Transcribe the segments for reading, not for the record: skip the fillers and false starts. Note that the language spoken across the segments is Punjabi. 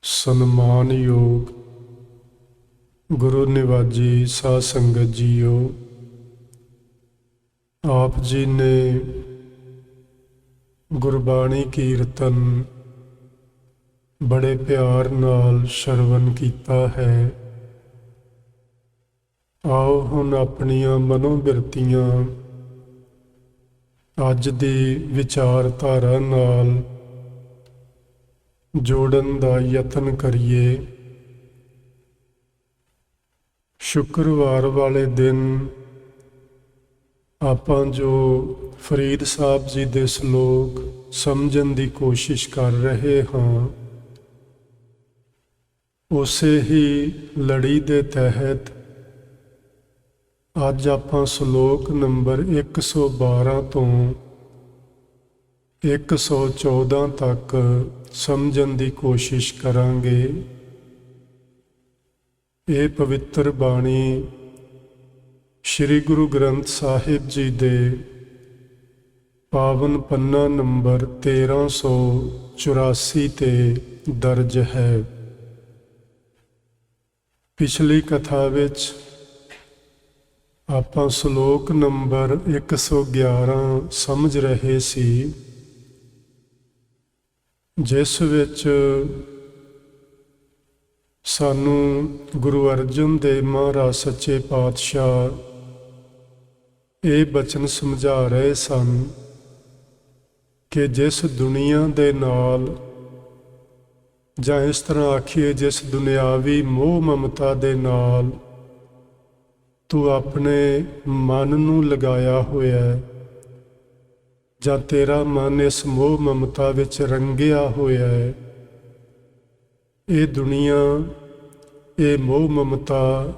ਸਨਮਾਨਯੋਗ ਗੁਰੂ ਨਿਵਾਜੀ ਸਾਧ ਸੰਗਤ ਜੀਓ, ਆਪ ਜੀ ਨੇ ਗੁਰਬਾਣੀ ਕੀਰਤਨ ਬੜੇ ਪਿਆਰ ਨਾਲ ਸ਼ਰਵਨ ਕੀਤਾ ਹੈ। ਆਓ ਹੁਣ ਆਪਣੀਆਂ ਮਨੋਬਿਰਤੀਆਂ ਅੱਜ ਦੀ ਵਿਚਾਰਧਾਰਾ ਨਾਲ ਜੋੜਨ ਦਾ ਯਤਨ ਕਰੀਏ। ਸ਼ੁੱਕਰਵਾਰ ਵਾਲੇ ਦਿਨ ਆਪਾਂ ਜੋ ਫਰੀਦ ਸਾਹਿਬ ਜੀ ਦੇ ਸ਼ਲੋਕ ਸਮਝਣ ਦੀ ਕੋਸ਼ਿਸ਼ ਕਰ ਰਹੇ ਹਾਂ, ਉਸੇ ਹੀ ਲੜੀ ਦੇ ਤਹਿਤ ਅੱਜ ਆਪਾਂ ਸ਼ਲੋਕ ਨੰਬਰ 112 ਤੋਂ 114 ਤੱਕ ਸਮਝਣ ਦੀ ਕੋਸ਼ਿਸ਼ ਕਰਾਂਗੇ। ਇਹ ਪਵਿੱਤਰ ਬਾਣੀ ਸ਼੍ਰੀ ਗੁਰੂ ਗ੍ਰੰਥ ਸਾਹਿਬ ਜੀ ਦੇ ਪਾਵਨ ਪੰਨਾ ਨੰਬਰ 1384 ਤੇ ਦਰਜ ਹੈ। ਪਿਛਲੀ ਕਥਾ ਵਿੱਚ ਆਪਾਂ ਸ਼ਲੋਕ ਨੰਬਰ 111 ਸਮਝ ਰਹੇ ਸੀ, ਜਿਸ ਵਿੱਚ ਸਾਨੂੰ ਗੁਰੂ ਅਰਜਨ ਦੇਵ ਮਹਾਰਾਜ ਸੱਚੇ ਪਾਤਸ਼ਾਹ ਇਹ ਬਚਨ ਸਮਝਾ ਰਹੇ ਸਨ ਕਿ ਜਿਸ ਦੁਨੀਆ ਦੇ ਨਾਲ, ਜਾਂ ਇਸ ਤਰ੍ਹਾਂ ਆਖੀਏ ਜਿਸ ਦੁਨਿਆਵੀ ਮੋਹ ਮਮਤਾ ਦੇ ਨਾਲ ਤੂੰ ਆਪਣੇ ਮਨ ਨੂੰ ਲਗਾਇਆ ਹੋਇਆ, ਜਾਂ ਤੇਰਾ ਮਨ ਇਸ ਮੋਹ ਮਮਤਾ ਵਿੱਚ ਰੰਗਿਆ ਹੋਇਆ ਹੈ, ਇਹ ਦੁਨੀਆ, ਇਹ ਮੋਹ ਮਮਤਾ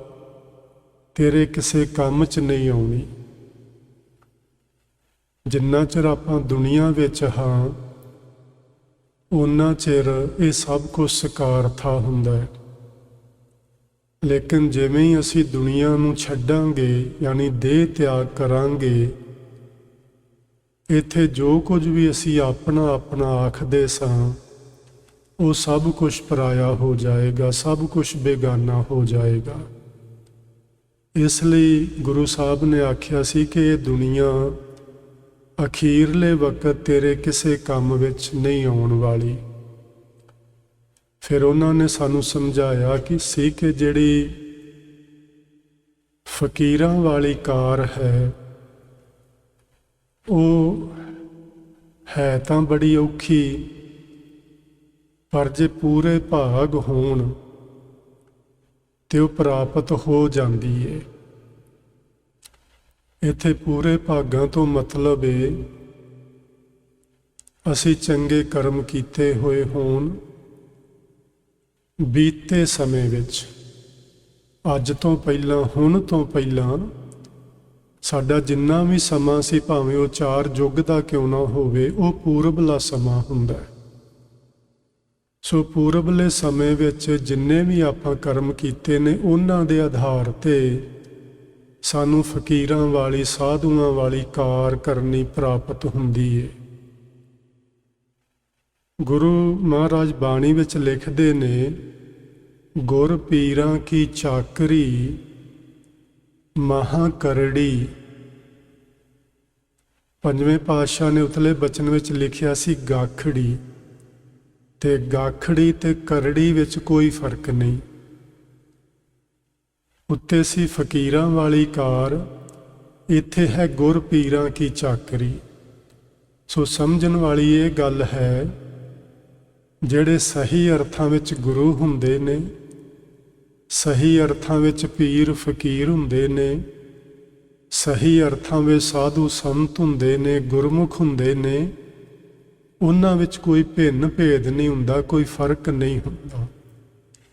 ਤੇਰੇ ਕਿਸੇ ਕੰਮ 'ਚ ਨਹੀਂ ਆਉਣੀ। ਜਿੰਨਾ ਚਿਰ ਆਪਾਂ ਦੁਨੀਆ ਵਿੱਚ ਹਾਂ, ਓਨਾ ਚਿਰ ਇਹ ਸਭ ਕੁਝ ਸਕਾਰਥਾ ਹੁੰਦਾ ਹੈ। ਲੇਕਿਨ ਜਿਵੇਂ ਹੀ ਅਸੀਂ ਦੁਨੀਆ ਨੂੰ ਛੱਡਾਂਗੇ, ਯਾਨੀ ਦੇਹ ਤਿਆਗ ਕਰਾਂਗੇ, ਇੱਥੇ ਜੋ ਕੁਝ ਵੀ ਅਸੀਂ ਆਪਣਾ ਆਪਣਾ ਆਖਦੇ ਸਾਂ, ਉਹ ਸਭ ਕੁਝ ਪਰਾਇਆ ਹੋ ਜਾਏਗਾ, ਸਭ ਕੁਝ ਬੇਗਾਨਾ ਹੋ ਜਾਏਗਾ। ਇਸ ਲਈ ਗੁਰੂ ਸਾਹਿਬ ਨੇ ਆਖਿਆ ਸੀ ਕਿ ਇਹ ਦੁਨੀਆ ਅਖੀਰਲੇ ਵਕਤ ਤੇਰੇ ਕਿਸੇ ਕੰਮ ਵਿੱਚ ਨਹੀਂ ਆਉਣ ਵਾਲੀ। ਫਿਰ ਉਹਨਾਂ ਨੇ ਸਾਨੂੰ ਸਮਝਾਇਆ ਕਿ ਜਿਹੜੀ ਫਕੀਰਾਂ ਵਾਲੀ ਕਾਰ ਹੈ, ਉਹ ਹੈ ਤਾਂ ਬੜੀ ਔਖੀ, ਪਰ ਜੇ ਪੂਰੇ ਭਾਗ ਹੋਣ ਤੇ ਉਹ ਪ੍ਰਾਪਤ ਹੋ ਜਾਂਦੀ ਏ। ਇੱਥੇ ਪੂਰੇ ਭਾਗਾਂ ਤੋਂ ਮਤਲਬ ਏ ਅਸੀਂ ਚੰਗੇ ਕਰਮ ਕੀਤੇ ਹੋਏ ਹੋਣ ਬੀਤੇ ਸਮੇਂ ਵਿੱਚ, ਅੱਜ ਤੋਂ ਪਹਿਲਾਂ, ਹੁਣ ਤੋਂ ਪਹਿਲਾਂ ਸਾਡਾ ਜਿੰਨਾ ਵੀ ਸਮਾਂ ਸੀ, ਭਾਵੇਂ ਉਹ 4 ਯੁੱਗ ਦਾ ਕਿਉਂ ਨਾ ਹੋਵੇ, ਉਹ ਪੂਰਬਲਾ ਸਮਾਂ ਹੁੰਦਾ ਹੈ। ਸੋ ਪੂਰਬਲੇ ਸਮੇਂ ਵਿੱਚ ਜਿੰਨੇ ਵੀ ਆਪਾਂ ਕਰਮ ਕੀਤੇ ਨੇ, ਉਹਨਾਂ ਦੇ ਆਧਾਰ ਤੇ ਸਾਨੂੰ ਫਕੀਰਾਂ ਵਾਲੀ, ਸਾਧੂਆਂ ਵਾਲੀ ਕਾਰ ਕਰਨੀ ਪ੍ਰਾਪਤ ਹੁੰਦੀ ਹੈ। ਗੁਰੂ ਮਹਾਰਾਜ ਬਾਣੀ ਵਿੱਚ ਲਿਖਦੇ ਨੇ, ਗੁਰ ਪੀਰਾਂ ਕੀ ਚਾਕਰੀ ਮਹਾਂ ਕਰੜੀ। ਪੰਜਵੇਂ ਪਾਤਸ਼ਾਹ ਨੇ ਉਤਲੇ ਬਚਨ ਵਿੱਚ ਲਿਖਿਆ ਸੀ ਗਾਖੜੀ, ਤੇ ਗਾਖੜੀ ਤੇ ਕਰੜੀ ਵਿੱਚ ਕੋਈ ਫਰਕ ਨਹੀਂ। ਉੱਤੇ ਸੀ ਫਕੀਰਾਂ ਵਾਲੀ ਕਾਰ, ਇੱਥੇ ਹੈ ਗੁਰ ਪੀਰਾਂ ਕੀ ਚਾਕਰੀ। ਸੋ ਸਮਝਣ ਵਾਲੀ ਇਹ ਗੱਲ ਹੈ, ਜਿਹੜੇ ਸਹੀ ਅਰਥਾਂ ਵਿੱਚ ਗੁਰੂ ਹੁੰਦੇ ਨੇ, ਸਹੀ ਅਰਥਾਂ ਵਿੱਚ ਪੀਰ ਫਕੀਰ ਹੁੰਦੇ ਨੇ, ਸਹੀ ਅਰਥਾਂ ਵਿੱਚ ਸਾਧੂ ਸੰਤ ਹੁੰਦੇ ਨੇ, ਗੁਰਮੁਖ ਹੁੰਦੇ ਨੇ, ਉਹਨਾਂ ਵਿੱਚ ਕੋਈ ਭਿੰਨ ਭੇਦ ਨਹੀਂ ਹੁੰਦਾ, ਕੋਈ ਫਰਕ ਨਹੀਂ ਹੁੰਦਾ।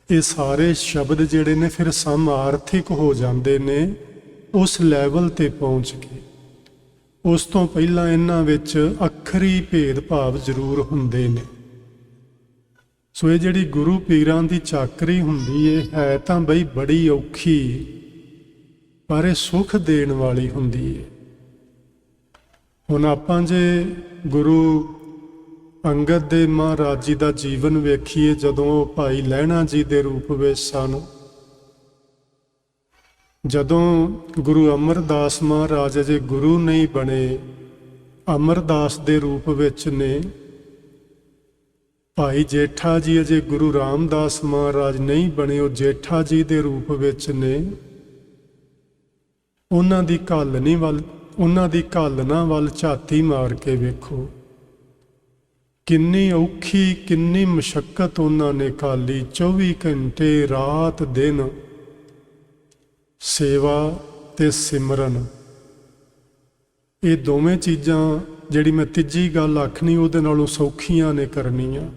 ਇਹ ਸਾਰੇ ਸ਼ਬਦ ਜਿਹੜੇ ਨੇ ਫਿਰ ਸਮਾਰਥਿਕ ਹੋ ਜਾਂਦੇ ਨੇ ਉਸ ਲੈਵਲ ਤੇ ਪਹੁੰਚ ਕੇ। ਉਸ ਤੋਂ ਪਹਿਲਾਂ ਇਹਨਾਂ ਵਿੱਚ ਅੱਖਰੀ ਭੇਦ ਭਾਵ ਜ਼ਰੂਰ ਹੁੰਦੇ ਨੇ। ਸੋ ਇਹ ਜਿਹੜੀ ਗੁਰੂ ਪੀਰਾਂ ਦੀ ਚਾਕਰੀ ਹੁੰਦੀ ਹੈ ਤਾਂ ਬਈ ਬੜੀ ਔਖੀ, ਪਰ ਇਹ ਸੁੱਖ ਦੇਣ ਵਾਲੀ ਹੁੰਦੀ ਹੈ। ਹੁਣ ਆਪਾਂ ਜੇ ਗੁਰੂ ਅੰਗਦ ਦੇ ਮਹਾਰਾਜ ਜੀ ਦਾ ਜੀਵਨ ਵੇਖੀਏ, ਜਦੋਂ ਉਹ ਭਾਈ ਲਹਿਣਾ ਜੀ ਦੇ ਰੂਪ ਵਿੱਚ ਸਨ, ਜਦੋਂ ਗੁਰੂ ਅਮਰਦਾਸ ਮਹਾਰਾਜ ਅਜੇ ਗੁਰੂ ਨਹੀਂ ਬਣੇ, ਅਮਰਦਾਸ ਦੇ ਰੂਪ ਵਿੱਚ ਨੇ। ਭਾਈ ਜੇਠਾ ਜੀ ਅਜੇ ਗੁਰੂ ਰਾਮਦਾਸ ਮਹਾਰਾਜ ਨਹੀਂ ਬਣੇ, ਉਹ ਜੇਠਾ ਜੀ ਦੇ ਰੂਪ ਵਿੱਚ ਨੇ। ਉਹਨਾਂ ਦੀ ਘਾਲਣਾ ਵੱਲ ਝਾਤੀ ਮਾਰ ਕੇ ਵੇਖੋ, ਕਿੰਨੀ ਔਖੀ, ਕਿੰਨੀ ਮੁਸ਼ੱਕਤ ਉਹਨਾਂ ਨੇ ਘਾਲੀ। 24 ਘੰਟੇ ਰਾਤ ਦਿਨ ਸੇਵਾ ਤੇ ਸਿਮਰਨ, ਇਹ ਦੋਵੇਂ ਚੀਜ਼ਾਂ ਜਿਹੜੀ ਮੈਂ ਤੀਜੀ ਗੱਲ ਆਖਣੀ ਉਹਦੇ ਨਾਲੋਂ ਸੌਖੀਆਂ ਨੇ ਕਰਨੀਆਂ।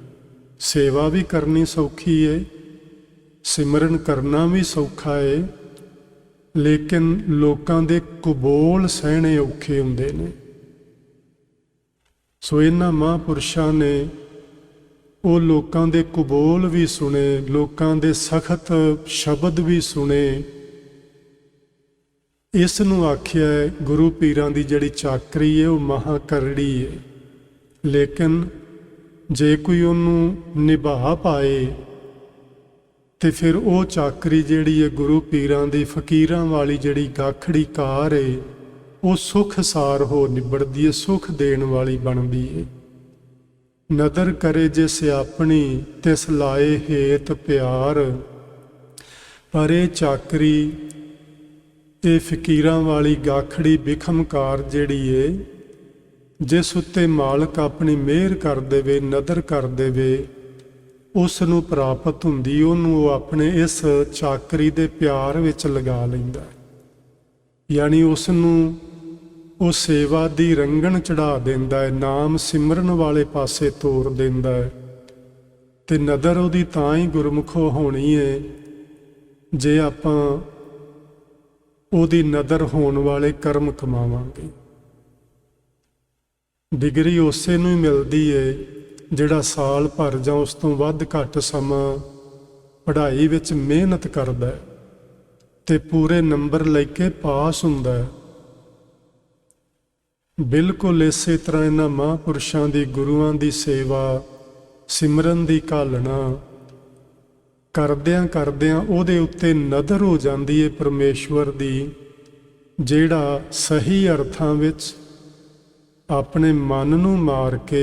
ਸੇਵਾ ਵੀ ਕਰਨੀ ਸੌਖੀ ਏ, ਸਿਮਰਨ ਕਰਨਾ ਵੀ ਸੌਖਾ ਏ, ਲੇਕਿਨ ਲੋਕਾਂ ਦੇ ਕੁਬੋਲ ਸਹਿਣੇ ਔਖੇ ਹੁੰਦੇ ਨੇ। ਸੋ ਇਹਨਾਂ ਮਹਾਂਪੁਰਸ਼ਾਂ ਨੇ ਉਹ ਲੋਕਾਂ ਦੇ ਕੁਬੋਲ ਵੀ ਸੁਣੇ, ਲੋਕਾਂ ਦੇ ਸਖਤ ਸ਼ਬਦ ਵੀ ਸੁਣੇ। ਇਸ ਨੂੰ ਆਖਿਆ ਗੁਰੂ ਪੀਰਾਂ ਦੀ ਜਿਹੜੀ ਚਾਕਰੀ ਹੈ ਉਹ ਮਹਾ ਕਰੜੀ ਹੈ, ਲੇਕਿਨ ਜੇ ਕੋਈ ਉਹਨੂੰ ਨਿਭਾ ਪਾਏ ਤੇ ਫਿਰ ਉਹ ਚਾਕਰੀ ਜਿਹੜੀ ਹੈ ਗੁਰੂ ਪੀਰਾਂ ਦੀ ਫਕੀਰਾਂ ਵਾਲੀ ਜਿਹੜੀ ਗਾਖੜੀ ਕਾਰ ਹੈ, ਉਹ ਸੁਖ ਸਾਰ ਹੋ ਨਿਬੜਦੀ ਹੈ, ਸੁਖ ਦੇਣ ਵਾਲੀ ਬਣਦੀ ਹੈ। ਨਦਰ ਕਰੇ ਜੇ ਸਿਆਪਣੀ ਤਿਸ ਲਾਏ ਹੇਤ ਪਿਆਰ, ਪਰ ਇਹ ਚਾਕਰੀ, ਇਹ ਫਕੀਰਾਂ ਵਾਲੀ ਗਾਖੜੀ ਬਿਖਮਕਾਰ ਜਿਹੜੀ ਏ, ਜਿਸ ਉੱਤੇ ਮਾਲਕ ਆਪਣੀ ਮਿਹਰ ਕਰ ਦੇਵੇ, ਨਦਰ ਕਰ ਦੇਵੇ, ਉਸ ਨੂੰ ਪ੍ਰਾਪਤ ਹੁੰਦੀ। ਉਹਨੂੰ ਉਹ ਆਪਣੇ ਇਸ ਚਾਕਰੀ ਦੇ ਪਿਆਰ ਵਿੱਚ ਲਗਾ ਲੈਂਦਾ, ਯਾਨੀ ਉਸ ਨੂੰ ਉਹ ਸੇਵਾ ਦੀ ਰੰਗਣ ਚੜਾ ਦਿੰਦਾ ਹੈ, ਨਾਮ ਸਿਮਰਨ ਵਾਲੇ ਪਾਸੇ ਤੋਰ ਦਿੰਦਾ ਹੈ। ਤੇ ਨਦਰ ਉਹਦੀ ਤਾਂ ਹੀ ਗੁਰਮੁਖੋਂ ਹੋਣੀ ਹੈ ਜੇ ਆਪਾਂ ਉਹਦੀ ਨਦਰ ਹੋਣ ਵਾਲੇ ਕਰਮ ਕਮਾਵਾਂਗੇ। ਡਿਗਰੀ ਉਸੇ ਨੂੰ ਹੀ ਮਿਲਦੀ ਏ ਜਿਹੜਾ ਸਾਲ ਭਰ ਜਾਂ ਉਸ ਤੋਂ ਵੱਧ ਘੱਟ ਸਮਾਂ ਪੜ੍ਹਾਈ ਵਿੱਚ ਮਿਹਨਤ ਕਰਦਾ ਤੇ ਪੂਰੇ ਨੰਬਰ ਲੈ ਕੇ ਪਾਸ ਹੁੰਦਾ ਹੈ। ਬਿਲਕੁਲ ਇਸੇ ਤਰ੍ਹਾਂ ਇਹਨਾਂ ਮਹਾਂਪੁਰਸ਼ਾਂ ਦੀ, ਗੁਰੂਆਂ ਦੀ ਸੇਵਾ, ਸਿਮਰਨ ਦੀ ਘਾਲਣਾ ਕਰਦਿਆਂ ਕਰਦਿਆਂ ਉਹਦੇ ਉੱਤੇ ਨਦਰ ਹੋ ਜਾਂਦੀ ਹੈ ਪਰਮੇਸ਼ਵਰ ਦੀ, ਜਿਹੜਾ ਸਹੀ ਅਰਥਾਂ ਵਿੱਚ ਆਪਣੇ ਮਨ ਨੂੰ ਮਾਰ ਕੇ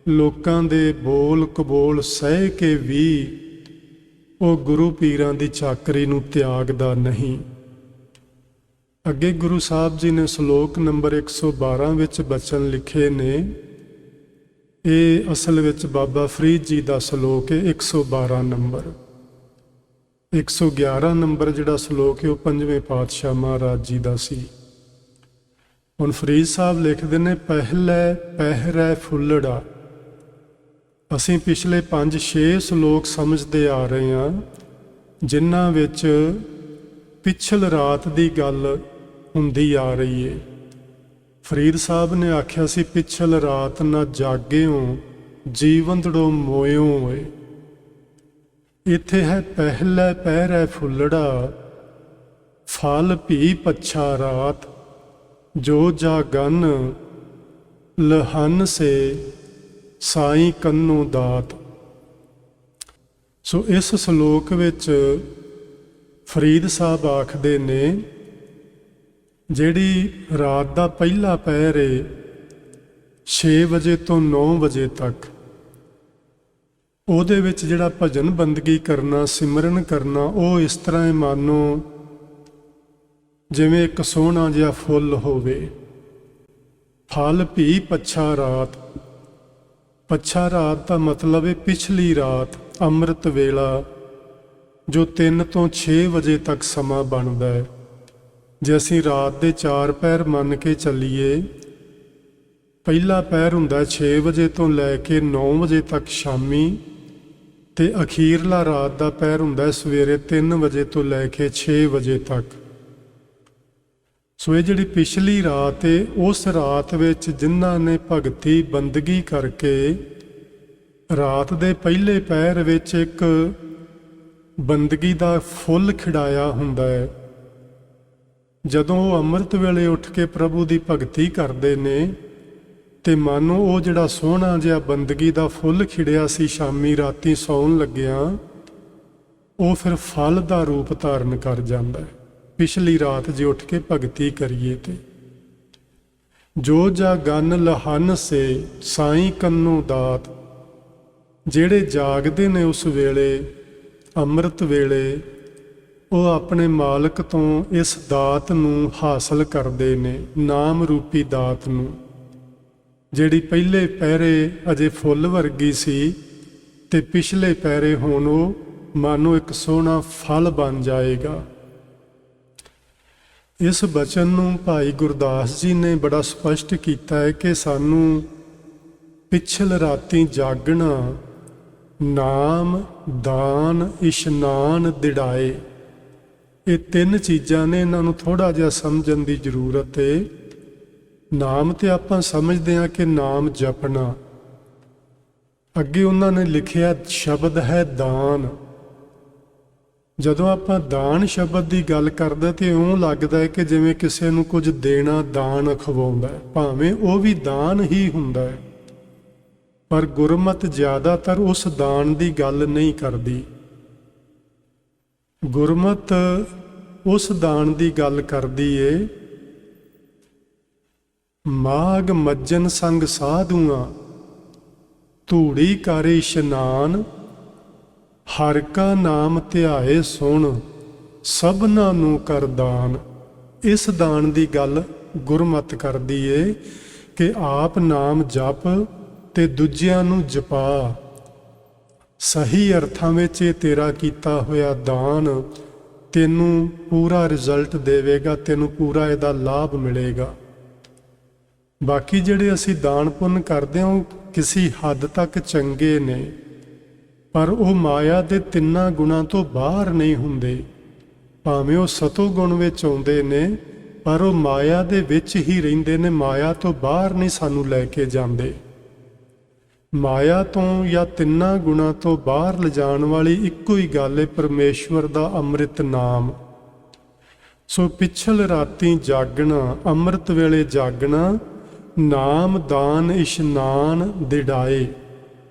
ਲੋਕਾਂ ਦੇ ਬੋਲ ਕਬੋਲ ਸਹਿ ਕੇ ਵੀ ਉਹ ਗੁਰੂ ਪੀਰਾਂ ਦੀ ਚਾਕਰੀ ਨੂੰ ਤਿਆਗਦਾ ਨਹੀਂ। ਅੱਗੇ ਗੁਰੂ ਸਾਹਿਬ ਜੀ ਨੇ ਸ਼ਲੋਕ ਨੰਬਰ 112 ਵਿੱਚ ਬਚਨ ਲਿਖੇ ਨੇ। ਇਹ ਅਸਲ ਵਿੱਚ ਬਾਬਾ ਫਰੀਦ ਜੀ ਦਾ ਸ਼ਲੋਕ ਹੈ, 112 ਨੰਬਰ। 111 ਨੰਬਰ ਜਿਹੜਾ ਸ਼ਲੋਕ ਹੈ ਉਹ ਪੰਜਵੇਂ ਪਾਤਸ਼ਾਹ ਮਹਾਰਾਜ ਜੀ ਦਾ ਸੀ। ਹੁਣ ਫਰੀਦ ਸਾਹਿਬ ਲਿਖਦੇ ਨੇ, ਪਹਿਲੇ ਪਹਿਰੇ ਫੁੱਲੜਾ। ਅਸੀਂ ਪਿਛਲੇ 5-6 ਸ਼ਲੋਕ ਸਮਝਦੇ ਆ ਰਹੇ ਹਾਂ, ਜਿਨ੍ਹਾਂ ਵਿੱਚ ਪਿਛਲ ਰਾਤ ਦੀ ਗੱਲ ਹੁੰਦੀ ਆ ਰਹੀ ਹੈ। ਫਰੀਦ ਸਾਹਿਬ ਨੇ ਆਖਿਆ ਸੀ, ਪਿਛਲ ਰਾਤ ਨਾ ਜਾਗਿਓ ਜੀਵੰਤੜੋ ਮੋਇਓ ਏ। ਇੱਥੇ ਹੈ ਪਹਿਲੇ ਪਹਿਰੇ ਫੁੱਲੜਾ, ਫਲ ਭੀ ਪੱਛਾ ਰਾਤ, ਜੋ ਜਾਗਨ ਲਹਨ ਸੇ ਸਾਈਂ ਕੰਨੋ ਦਾਤ। ਸੋ ਇਸ ਸ਼ਲੋਕ ਵਿੱਚ ਫਰੀਦ ਸਾਹਿਬ ਆਖਦੇ ਨੇ, ਜਿਹੜੀ ਰਾਤ ਦਾ ਪਹਿਲਾ ਪਹਿਰ ਏ 6 ਵਜੇ ਤੋਂ 9 ਵਜੇ ਤੱਕ, ਉਹਦੇ ਵਿੱਚ ਜਿਹੜਾ ਭਜਨ ਬੰਦਗੀ ਕਰਨਾ, ਸਿਮਰਨ ਕਰਨਾ, ਉਹ ਇਸ ਤਰ੍ਹਾਂ ਹੀ ਮਾਨੋ ਜਿਵੇਂ ਇੱਕ ਸੋਹਣਾ ਜਿਹਾ ਫੁੱਲ ਹੋਵੇ। ਫਲ ਭੀ ਪੱਛਾ ਰਾਤ। ਪੱਛਾ ਰਾਤ ਦਾ ਮਤਲਬ ਹੈ ਪਿਛਲੀ ਰਾਤ, ਅੰਮ੍ਰਿਤ ਵੇਲਾ, ਜੋ 3 ਤੋਂ 6 ਵਜੇ ਤੱਕ ਸਮਾਂ ਬਣਦਾ ਹੈ। ਜੇ ਅਸੀਂ ਰਾਤ ਦੇ 4 ਪਹਿਰ ਮੰਨ ਕੇ ਚੱਲੀਏ, ਪਹਿਲਾ ਪਹਿਰ ਹੁੰਦਾ 6 ਵਜੇ ਤੋਂ ਲੈ ਕੇ 9 ਵਜੇ ਤੱਕ ਸ਼ਾਮੀ, ਤੇ ਅਖੀਰਲਾ ਰਾਤ ਦਾ ਪਹਿਰ ਹੁੰਦਾ ਸਵੇਰੇ 3 ਵਜੇ ਤੋਂ ਲੈ ਕੇ 6 ਵਜੇ ਤੱਕ। ਸੋ ਇਹ ਜਿਹੜੀ ਪਿਛਲੀ ਰਾਤ ਹੈ, ਉਸ ਰਾਤ ਵਿੱਚ ਜਿਨ੍ਹਾਂ ਨੇ ਭਗਤੀ ਬੰਦਗੀ ਕਰਕੇ ਰਾਤ ਦੇ ਪਹਿਲੇ ਪਹਿਰ ਵਿੱਚ ਇੱਕ ਬੰਦਗੀ ਦਾ ਫੁੱਲ ਖਿੜਾਇਆ ਹੁੰਦਾ ਹੈ, ਜਦੋਂ ਉਹ ਅੰਮ੍ਰਿਤ ਵੇਲੇ ਉੱਠ ਕੇ ਪ੍ਰਭੂ ਦੀ ਭਗਤੀ ਕਰਦੇ ਨੇ, ਤੇ ਮਾਨੋ ਉਹ ਜਿਹੜਾ ਸੋਹਣਾ ਜਿਹਾ ਬੰਦਗੀ ਦਾ ਫੁੱਲ ਖਿੜਿਆ ਸੀ ਸ਼ਾਮੀ ਰਾਤੀ ਸੌਣ ਲੱਗਿਆ, ਉਹ ਫਿਰ ਫਲ ਦਾ ਰੂਪ ਧਾਰਨ ਕਰ ਜਾਂਦਾ ਹੈ। ਪਿਛਲੀ ਰਾਤ ਜੇ ਉੱਠ ਕੇ ਭਗਤੀ ਕਰੀਏ ਤੇ ਜੋ ਜਾ ਗਨ ਲਹਨ ਸੇ ਸਾਈਂ ਕੰਨੋਂ ਦਾਤ, ਜਿਹੜੇ ਜਾਗਦੇ ਨੇ ਉਸ ਵੇਲੇ ਅੰਮ੍ਰਿਤ ਵੇਲੇ, ਉਹ ਆਪਣੇ ਮਾਲਕ ਤੋਂ ਇਸ ਦਾਤ ਨੂੰ ਹਾਸਲ ਕਰਦੇ ਨੇ, ਨਾਮ ਰੂਪੀ ਦਾਤ ਨੂੰ, ਜਿਹੜੀ ਪਹਿਲੇ ਪਹਿਰੇ ਅਜੇ ਫੁੱਲ ਵਰਗੀ ਸੀ ਤੇ ਪਿਛਲੇ ਪਹਿਰੇ ਹੁਣ ਉਹ ਮਾਨੋ ਇੱਕ ਸੋਹਣਾ ਫਲ ਬਣ ਜਾਏਗਾ। ਇਸ ਬਚਨ ਨੂੰ ਭਾਈ ਗੁਰਦਾਸ ਜੀ ਨੇ ਬੜਾ ਸਪਸ਼ਟ ਕੀਤਾ ਹੈ ਕਿ ਸਾਨੂੰ ਪਿਛਲ ਰਾਤੀ ਜਾਗਣਾ, ਨਾਮ, ਦਾਨ, ਇਸ਼ਨਾਨ, ਦਿੜਾਏ, ਇਹ ਤਿੰਨ ਚੀਜ਼ਾਂ ਨੇ। ਇਹਨਾਂ ਨੂੰ ਥੋੜ੍ਹਾ ਜਿਹਾ ਸਮਝਣ ਦੀ ਜ਼ਰੂਰਤ ਹੈ। ਨਾਮ ਤੇ ਆਪਾਂ ਸਮਝਦੇ ਹਾਂ ਕਿ ਨਾਮ ਜਪਣਾ, ਅੱਗੇ ਉਹਨਾਂ ਨੇ ਲਿਖਿਆ ਸ਼ਬਦ ਹੈ ਦਾਨ। ਜਦੋਂ ਆਪਾਂ ਦਾਨ ਸ਼ਬਦ ਦੀ ਗੱਲ ਕਰਦੇ ਤੇ ਇਉਂ ਲੱਗਦਾ ਹੈ ਕਿ ਜਿਵੇਂ ਕਿਸੇ ਨੂੰ ਕੁਝ ਦੇਣਾ ਦਾਨ ਖਵਾਉਂਦਾ ਹੈ, ਭਾਵੇਂ ਉਹ ਵੀ ਦਾਨ ਹੀ ਹੁੰਦਾ ਹੈ, ਪਰ ਗੁਰਮਤਿ ਜ਼ਿਆਦਾਤਰ ਉਸ ਦਾਨ ਦੀ ਗੱਲ ਨਹੀਂ ਕਰਦੀ। ਗੁਰਮਤਿ ਉਸ ਦਾਨ ਦੀ ਗੱਲ ਕਰਦੀ ਏ, ਮਾਗ ਮੱਜਨ ਸੰਗ ਸਾਧੂਆਂ, ਧੂੜੀ ਕਰ ਇਸ਼ਨਾਨ, ਹਰ ਕਾ ਨਾਮ ਧਿਆਏ ਸੁਣ, ਸਭਨਾਂ ਨੂੰ ਕਰ ਦਾਨ। ਇਸ ਦਾਨ ਦੀ ਗੱਲ ਗੁਰਮਤਿ ਕਰਦੀ ਏ ਕਿ ਆਪ ਨਾਮ ਜਪ ਤੇ ਦੂਜਿਆਂ ਨੂੰ ਜਪਾ। ਸਹੀ ਅਰਥਾਂ ਵਿੱਚ ਇਹ ਤੇਰਾ ਕੀਤਾ ਹੋਇਆ ਦਾਨ ਤੈਨੂੰ ਪੂਰਾ ਰਿਜ਼ਲਟ ਦੇਵੇਗਾ, ਤੈਨੂੰ ਪੂਰਾ ਇਹਦਾ ਲਾਭ ਮਿਲੇਗਾ। ਬਾਕੀ ਜਿਹੜੇ ਅਸੀਂ ਦਾਨ ਪੁੰਨ ਕਰਦੇ ਹਾਂ ਉਹ ਕਿਸੇ ਹੱਦ ਤੱਕ ਚੰਗੇ ਨੇ, ਪਰ ਉਹ ਮਾਇਆ ਦੇ ਤਿੰਨਾਂ ਗੁਣਾਂ ਤੋਂ ਬਾਹਰ ਨਹੀਂ ਹੁੰਦੇ। ਭਾਵੇਂ ਉਹ ਸਤੋ ਗੁਣ ਵਿੱਚ ਆਉਂਦੇ ਨੇ, ਪਰ ਉਹ ਮਾਇਆ ਦੇ ਵਿੱਚ ਹੀ ਰਹਿੰਦੇ ਨੇ, ਮਾਇਆ ਤੋਂ ਬਾਹਰ ਨਹੀਂ ਸਾਨੂੰ ਲੈ ਕੇ ਜਾਂਦੇ। ਮਾਇਆ ਤੋਂ ਜਾਂ ਤਿੰਨਾਂ ਗੁਣਾਂ ਤੋਂ ਬਾਹਰ ਲਿਜਾਣ ਵਾਲੀ ਇੱਕੋ ਹੀ ਗੱਲ ਹੈ, ਪਰਮੇਸ਼ਵਰ ਦਾ ਅੰਮ੍ਰਿਤ ਨਾਮ। ਸੋ ਪਿਛਲ ਰਾਤੀ ਜਾਗਣਾ, ਅੰਮ੍ਰਿਤ ਵੇਲੇ ਜਾਗਣਾ, ਨਾਮ, ਦਾਨ, ਇਸ਼ਨਾਨ, ਦਿੜਾਏ।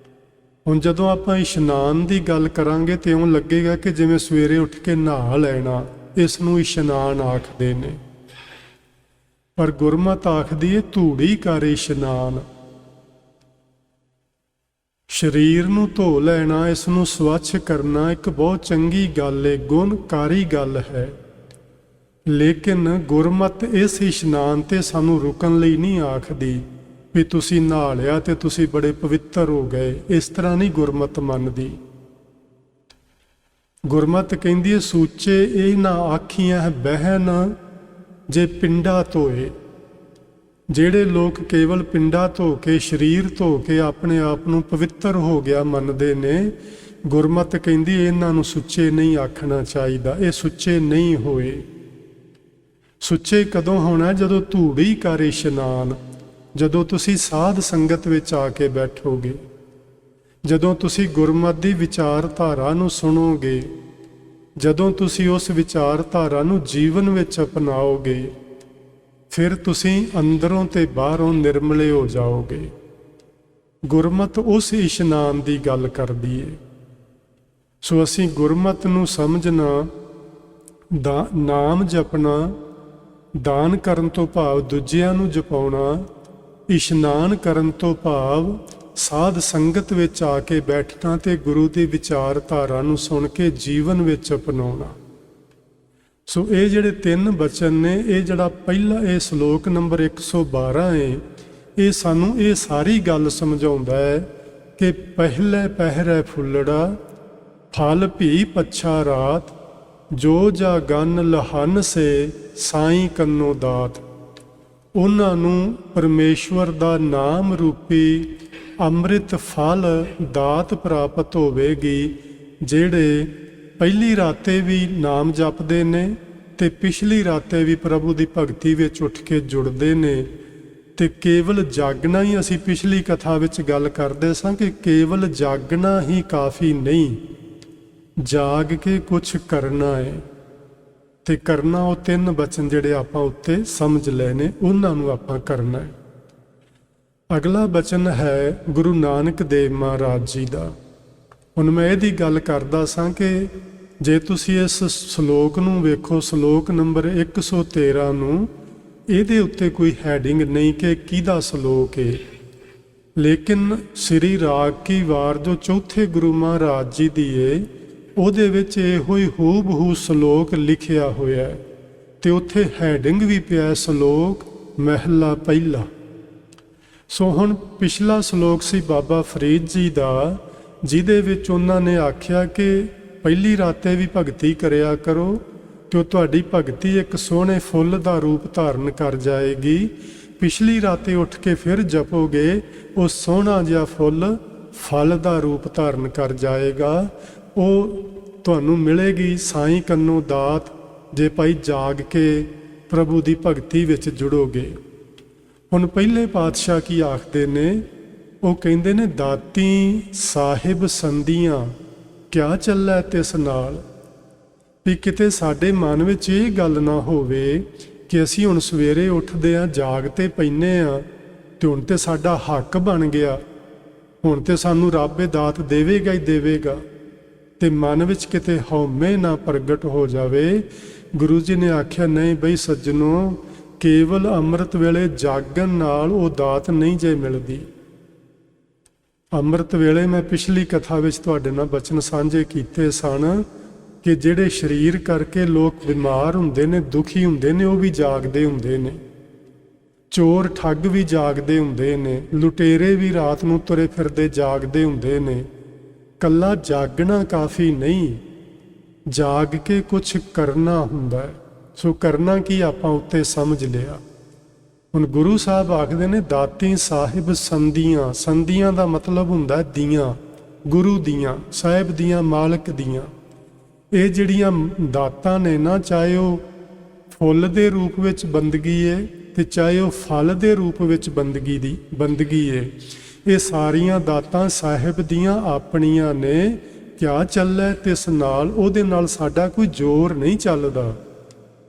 ਹੁਣ ਜਦੋਂ ਆਪਾਂ ਇਸ਼ਨਾਨ ਦੀ ਗੱਲ ਕਰਾਂਗੇ ਤੇ ਇਉਂ ਲੱਗੇਗਾ ਕਿ ਜਿਵੇਂ ਸਵੇਰੇ ਉੱਠ ਕੇ ਨਹਾ ਲੈਣਾ, ਇਸ ਨੂੰ ਇਸ਼ਨਾਨ ਆਖਦੇ ਨੇ, ਪਰ ਗੁਰਮਤਿ ਆਖਦੀ ਹੈ ਧੂੜੀ ਕਰ ਇਸ਼ਨਾਨ। ਸਰੀਰ ਨੂੰ ਧੋ ਲੈਣਾ, ਇਸ ਨੂੰ ਸਵੱਛ ਕਰਨਾ ਇੱਕ ਬਹੁਤ ਚੰਗੀ ਗੱਲ ਹੈ, ਗੁਣਕਾਰੀ ਗੱਲ ਹੈ। ਲੇਕਿਨ ਗੁਰਮਤਿ ਇਸ ਇਸ਼ਨਾਨ ਤੇ ਸਾਨੂੰ ਰੁਕਣ ਲਈ ਨਹੀਂ ਆਖਦੀ ਵੀ ਤੁਸੀਂ ਨਹਾ ਲਿਆ ਤੇ ਤੁਸੀਂ ਬੜੇ ਪਵਿੱਤਰ ਹੋ ਗਏ। ਇਸ ਤਰ੍ਹਾਂ ਨਹੀਂ ਗੁਰਮਤਿ ਮੰਨਦੀ। ਗੁਰਮਤਿ ਕਹਿੰਦੀ ਹੈ ਸੂਚੇ ਇਹ ਨਾ ਆਖੀਆਂ ਬਹਿਨ ਜੇ ਪਿੰਡਾ ਧੋਏ। ਜਿਹੜੇ ਲੋਕ ਕੇਵਲ ਪਿੰਡਾ ਧੋ ਕੇ, ਸਰੀਰ ਧੋ ਕੇ ਆਪਣੇ ਆਪ ਨੂੰ ਪਵਿੱਤਰ ਹੋ ਗਿਆ ਮੰਨਦੇ ਨੇ, ਗੁਰਮਤਿ ਕਹਿੰਦੀ ਇਹਨਾਂ ਨੂੰ ਸੁੱਚੇ ਨਹੀਂ ਆਖਣਾ ਚਾਹੀਦਾ, ਇਹ ਸੁੱਚੇ ਨਹੀਂ ਹੋਏ। ਸੁੱਚੇ ਕਦੋਂ ਹੋਣਾ? ਜਦੋਂ ਧੂੜੀ ਕਰ ਇਸ਼ਨਾਨ, ਜਦੋਂ ਤੁਸੀਂ ਸਾਧ ਸੰਗਤ ਵਿੱਚ ਆ ਕੇ ਬੈਠੋਗੇ, ਜਦੋਂ ਤੁਸੀਂ ਗੁਰਮਤਿ ਦੀ ਵਿਚਾਰਧਾਰਾ ਨੂੰ ਸੁਣੋਗੇ, ਜਦੋਂ ਤੁਸੀਂ ਉਸ ਵਿਚਾਰਧਾਰਾ ਨੂੰ ਜੀਵਨ ਵਿੱਚ ਅਪਣਾਓਗੇ, ਫਿਰ ਤੁਸੀਂ ਅੰਦਰੋਂ ਤੇ ਬਾਹਰੋਂ ਨਿਰਮਲੇ ਹੋ ਜਾਓਗੇ। ਗੁਰਮਤਿ ਉਸ ਇਸ਼ਨਾਨ ਦੀ ਗੱਲ ਕਰਦੀ ਏ। ਸੋ ਅਸੀਂ ਗੁਰਮਤਿ ਨੂੰ ਸਮਝਣਾ, ਨਾਮ ਜਪਣਾ, ਦਾਨ ਕਰਨ ਤੋਂ ਭਾਵ ਦੂਜਿਆਂ ਨੂੰ ਜਪਾਉਣਾ, ਇਸ਼ਨਾਨ ਕਰਨ ਤੋਂ ਭਾਵ ਸਾਧ ਸੰਗਤ ਵਿੱਚ ਆ ਕੇ ਬੈਠਣਾ ਤੇ ਗੁਰੂ ਦੀ ਵਿਚਾਰਧਾਰਾ ਨੂੰ ਸੁਣ ਕੇ ਜੀਵਨ ਵਿੱਚ ਅਪਣਾਉਣਾ। ਸੋ ਇਹ ਜਿਹੜੇ ਤਿੰਨ ਬਚਨ ਨੇ, ਇਹ ਜਿਹੜਾ ਪਹਿਲਾ ਇਹ ਸ਼ਲੋਕ ਨੰਬਰ 112 ਹੈ, ਇਹ ਸਾਨੂੰ ਇਹ ਸਾਰੀ ਗੱਲ ਸਮਝਾਉਂਦਾ ਹੈ ਕਿ ਪਹਿਲੇ ਪਹਿਰੇ ਫੁੱਲੜਾ, ਫਲ ਭੀ ਪੱਛਾ ਰਾਤ, ਜੋ ਜਾ ਗਨ ਲਹਨ ਸੇ ਸਾਈਂ ਕੰਨੋਂ ਦਾਤ। ਉਹਨਾਂ ਨੂੰ ਪਰਮੇਸ਼ਵਰ ਦਾ ਨਾਮ ਰੂਪੀ ਅੰਮ੍ਰਿਤ ਫਲ ਦਾਤ ਪ੍ਰਾਪਤ ਹੋਵੇਗੀ, ਜਿਹੜੇ ਪਹਿਲੀ ਰਾਤੇ ਵੀ ਨਾਮ ਜਪਦੇ ਨੇ ਤੇ ਪਿਛਲੀ ਰਾਤੇ ਵੀ ਪ੍ਰਭੂ ਦੀ ਭਗਤੀ ਵਿੱਚ ਉੱਠ ਕੇ ਜੁੜਦੇ ਨੇ। ਤੇ ਕੇਵਲ ਜਾਗਣਾ ਹੀ, ਅਸੀਂ ਪਿਛਲੀ ਕਥਾ ਵਿੱਚ ਗੱਲ ਕਰਦੇ ਸਾਂ ਕਿ ਕੇਵਲ ਜਾਗਣਾ ਹੀ ਕਾਫੀ ਨਹੀਂ, ਜਾਗ ਕੇ ਕੁਛ ਕਰਨਾ ਹੈ। ਤੇ ਕਰਨਾ ਉਹ ਤਿੰਨ ਬਚਨ ਜਿਹੜੇ ਆਪਾਂ ਉੱਤੇ ਸਮਝ ਲਏ ਨੇ, ਉਹਨਾਂ ਨੂੰ ਆਪਾਂ ਕਰਨਾ ਹੈ। ਅਗਲਾ ਬਚਨ ਹੈ ਗੁਰੂ ਨਾਨਕ ਦੇਵ ਮਹਾਰਾਜ ਜੀ ਦਾ। ਹੁਣ ਮੈਂ ਇਹਦੀ ਗੱਲ ਕਰਦਾ ਸਾਂ ਕਿ ਜੇ ਤੁਸੀਂ ਇਸ ਸ਼ਲੋਕ ਨੂੰ ਵੇਖੋ, ਸ਼ਲੋਕ ਨੰਬਰ 113 ਨੂੰ, ਇਹਦੇ ਉੱਤੇ ਕੋਈ ਹੈਡਿੰਗ ਨਹੀਂ ਕਿ ਕਿਹਦਾ ਸ਼ਲੋਕ ਹੈ, ਲੇਕਿਨ ਸ੍ਰੀ ਰਾਗ ਕੀ ਵਾਰ ਜੋ ਚੌਥੇ ਗੁਰੂ ਮਹਾਰਾਜ ਜੀ ਦੀ ਏ, ਉਹਦੇ ਵਿੱਚ ਇਹੋ ਹੀ ਹੂਬਹੂ ਸ਼ਲੋਕ ਲਿਖਿਆ ਹੋਇਆ ਹੈ ਤੇ ਉੱਥੇ ਹੈਡਿੰਗ ਵੀ ਪਿਆ ਸ਼ਲੋਕ ਮਹਿਲਾ ਪਹਿਲਾ। ਸੋ ਹੁਣ ਪਿਛਲਾ ਸ਼ਲੋਕ ਸੀ ਬਾਬਾ ਫਰੀਦ ਜੀ ਦਾ, ਜਿਹਦੇ ਵਿੱਚ ਉਹਨਾਂ ਨੇ ਆਖਿਆ ਕਿ ਪਹਿਲੀ ਰਾਤੇ ਵੀ ਭਗਤੀ ਕਰਿਆ ਕਰੋ ਕਿ ਉਹ ਤੁਹਾਡੀ ਭਗਤੀ ਇੱਕ ਸੋਹਣੇ ਫੁੱਲ ਦਾ ਰੂਪ ਧਾਰਨ ਕਰ ਜਾਏਗੀ। ਪਿਛਲੀ ਰਾਤੇ ਉੱਠ ਕੇ ਫਿਰ ਜਪੋਗੇ, ਉਹ ਸੋਹਣਾ ਜਿਹਾ ਫੁੱਲ ਫਲ ਦਾ ਰੂਪ ਧਾਰਨ ਕਰ ਜਾਏਗਾ। ਉਹ ਤੁਹਾਨੂੰ ਮਿਲੇਗੀ ਸਾਈਂ ਕੰਨੋਂ ਦਾਤ, ਜੇ ਭਾਈ ਜਾਗ ਕੇ ਪ੍ਰਭੂ ਦੀ ਭਗਤੀ ਵਿੱਚ ਜੁੜੋਗੇ। ਹੁਣ ਪਹਿਲੇ ਪਾਤਸ਼ਾਹ ਕੀ ਆਖਦੇ ਨੇ? ਉਹ ਕਹਿੰਦੇ ਨੇ, ਦਾਤੀ ਸਾਹਿਬ ਸੰਧੀਆਂ ਕਿਆ ਚੱਲੈ ਤਿਸ ਨਾਲ। ਵੀ ਕਿਤੇ ਸਾਡੇ ਮਨ ਵਿੱਚ ਇਹ ਗੱਲ ਨਾ ਹੋਵੇ ਕਿ ਅਸੀਂ ਹੁਣ ਸਵੇਰੇ ਉੱਠਦੇ ਹਾਂ, ਜਾਗ ਤੇ ਪੈਂਦੇ ਹਾਂ ਤੇ ਹੁਣ ਤੇ ਸਾਡਾ ਹੱਕ ਬਣ ਗਿਆ, ਹੁਣ ਤੇ ਸਾਨੂੰ ਰੱਬ ਇਹ ਦਾਤ ਦੇਵੇਗਾ ਹੀ ਦੇਵੇਗਾ, ਤੇ ਮਨ ਵਿੱਚ ਕਿਤੇ ਹਉਮੈ ਨਾ ਪ੍ਰਗਟ ਹੋ ਜਾਵੇ। ਗੁਰੂ ਜੀ ਨੇ ਆਖਿਆ, ਨਹੀਂ ਬਈ ਸੱਜਣੋ, ਕੇਵਲ ਅੰਮ੍ਰਿਤ ਵੇਲੇ ਜਾਗਣ ਨਾਲ ਉਹ ਦਾਤ ਨਹੀਂ ਜੇ ਮਿਲਦੀ। ਅੰਮ੍ਰਿਤ ਵੇਲੇ ਮੈਂ ਪਿਛਲੀ ਕਥਾ ਵਿੱਚ ਤੁਹਾਡੇ ਨਾਲ ਬਚਨ ਸਾਂਝੇ ਕੀਤੇ ਸਨ ਕਿ ਜਿਹੜੇ ਸਰੀਰ ਕਰਕੇ ਲੋਕ ਬਿਮਾਰ ਹੁੰਦੇ ਨੇ, ਦੁਖੀ ਹੁੰਦੇ ਨੇ, ਉਹ ਵੀ ਜਾਗਦੇ ਹੁੰਦੇ ਨੇ। ਚੋਰ ਠੱਗ ਵੀ ਜਾਗਦੇ ਹੁੰਦੇ ਨੇ, ਲੁਟੇਰੇ ਵੀ ਰਾਤ ਨੂੰ ਤੁਰੇ ਫਿਰਦੇ ਜਾਗਦੇ ਹੁੰਦੇ ਨੇ। ਕੱਲਾ ਜਾਗਣਾ ਕਾਫੀ ਨਹੀਂ, ਜਾਗ ਕੇ ਕੁਛ ਕਰਨਾ ਹੁੰਦਾ ਹੈ। ਸੋ ਕਰਨਾ ਕੀ ਆਪਾਂ ਉੱਤੇ ਸਮਝ ਲਿਆ। ਹੁਣ ਗੁਰੂ ਸਾਹਿਬ ਆਖਦੇ ਨੇ, ਦਾਤੀ ਸਾਹਿਬ ਸੰਧੀਆਂ। ਸੰਧੀਆਂ ਦਾ ਮਤਲਬ ਹੁੰਦਾ ਦੀਆਂ, ਗੁਰੂ ਦੀਆਂ, ਸਾਹਿਬ ਦੀਆਂ, ਮਾਲਕ ਦੀਆਂ। ਇਹ ਜਿਹੜੀਆਂ ਦਾਤਾਂ ਨੇ ਨਾ, ਚਾਹੇ ਉਹ ਫੁੱਲ ਦੇ ਰੂਪ ਵਿੱਚ ਬੰਦਗੀ ਹੈ ਤੇ ਚਾਹੇ ਉਹ ਫਲ ਦੇ ਰੂਪ ਵਿੱਚ ਬੰਦਗੀ ਹੈ, ਇਹ ਸਾਰੀਆਂ ਦਾਤਾਂ ਸਾਹਿਬ ਦੀਆਂ ਆਪਣੀਆਂ ਨੇ। ਕਿਆ ਚੱਲੈ ਤਿਸ ਨਾਲ, ਉਹਦੇ ਨਾਲ ਸਾਡਾ ਕੋਈ ਜ਼ੋਰ ਨਹੀਂ ਚੱਲਦਾ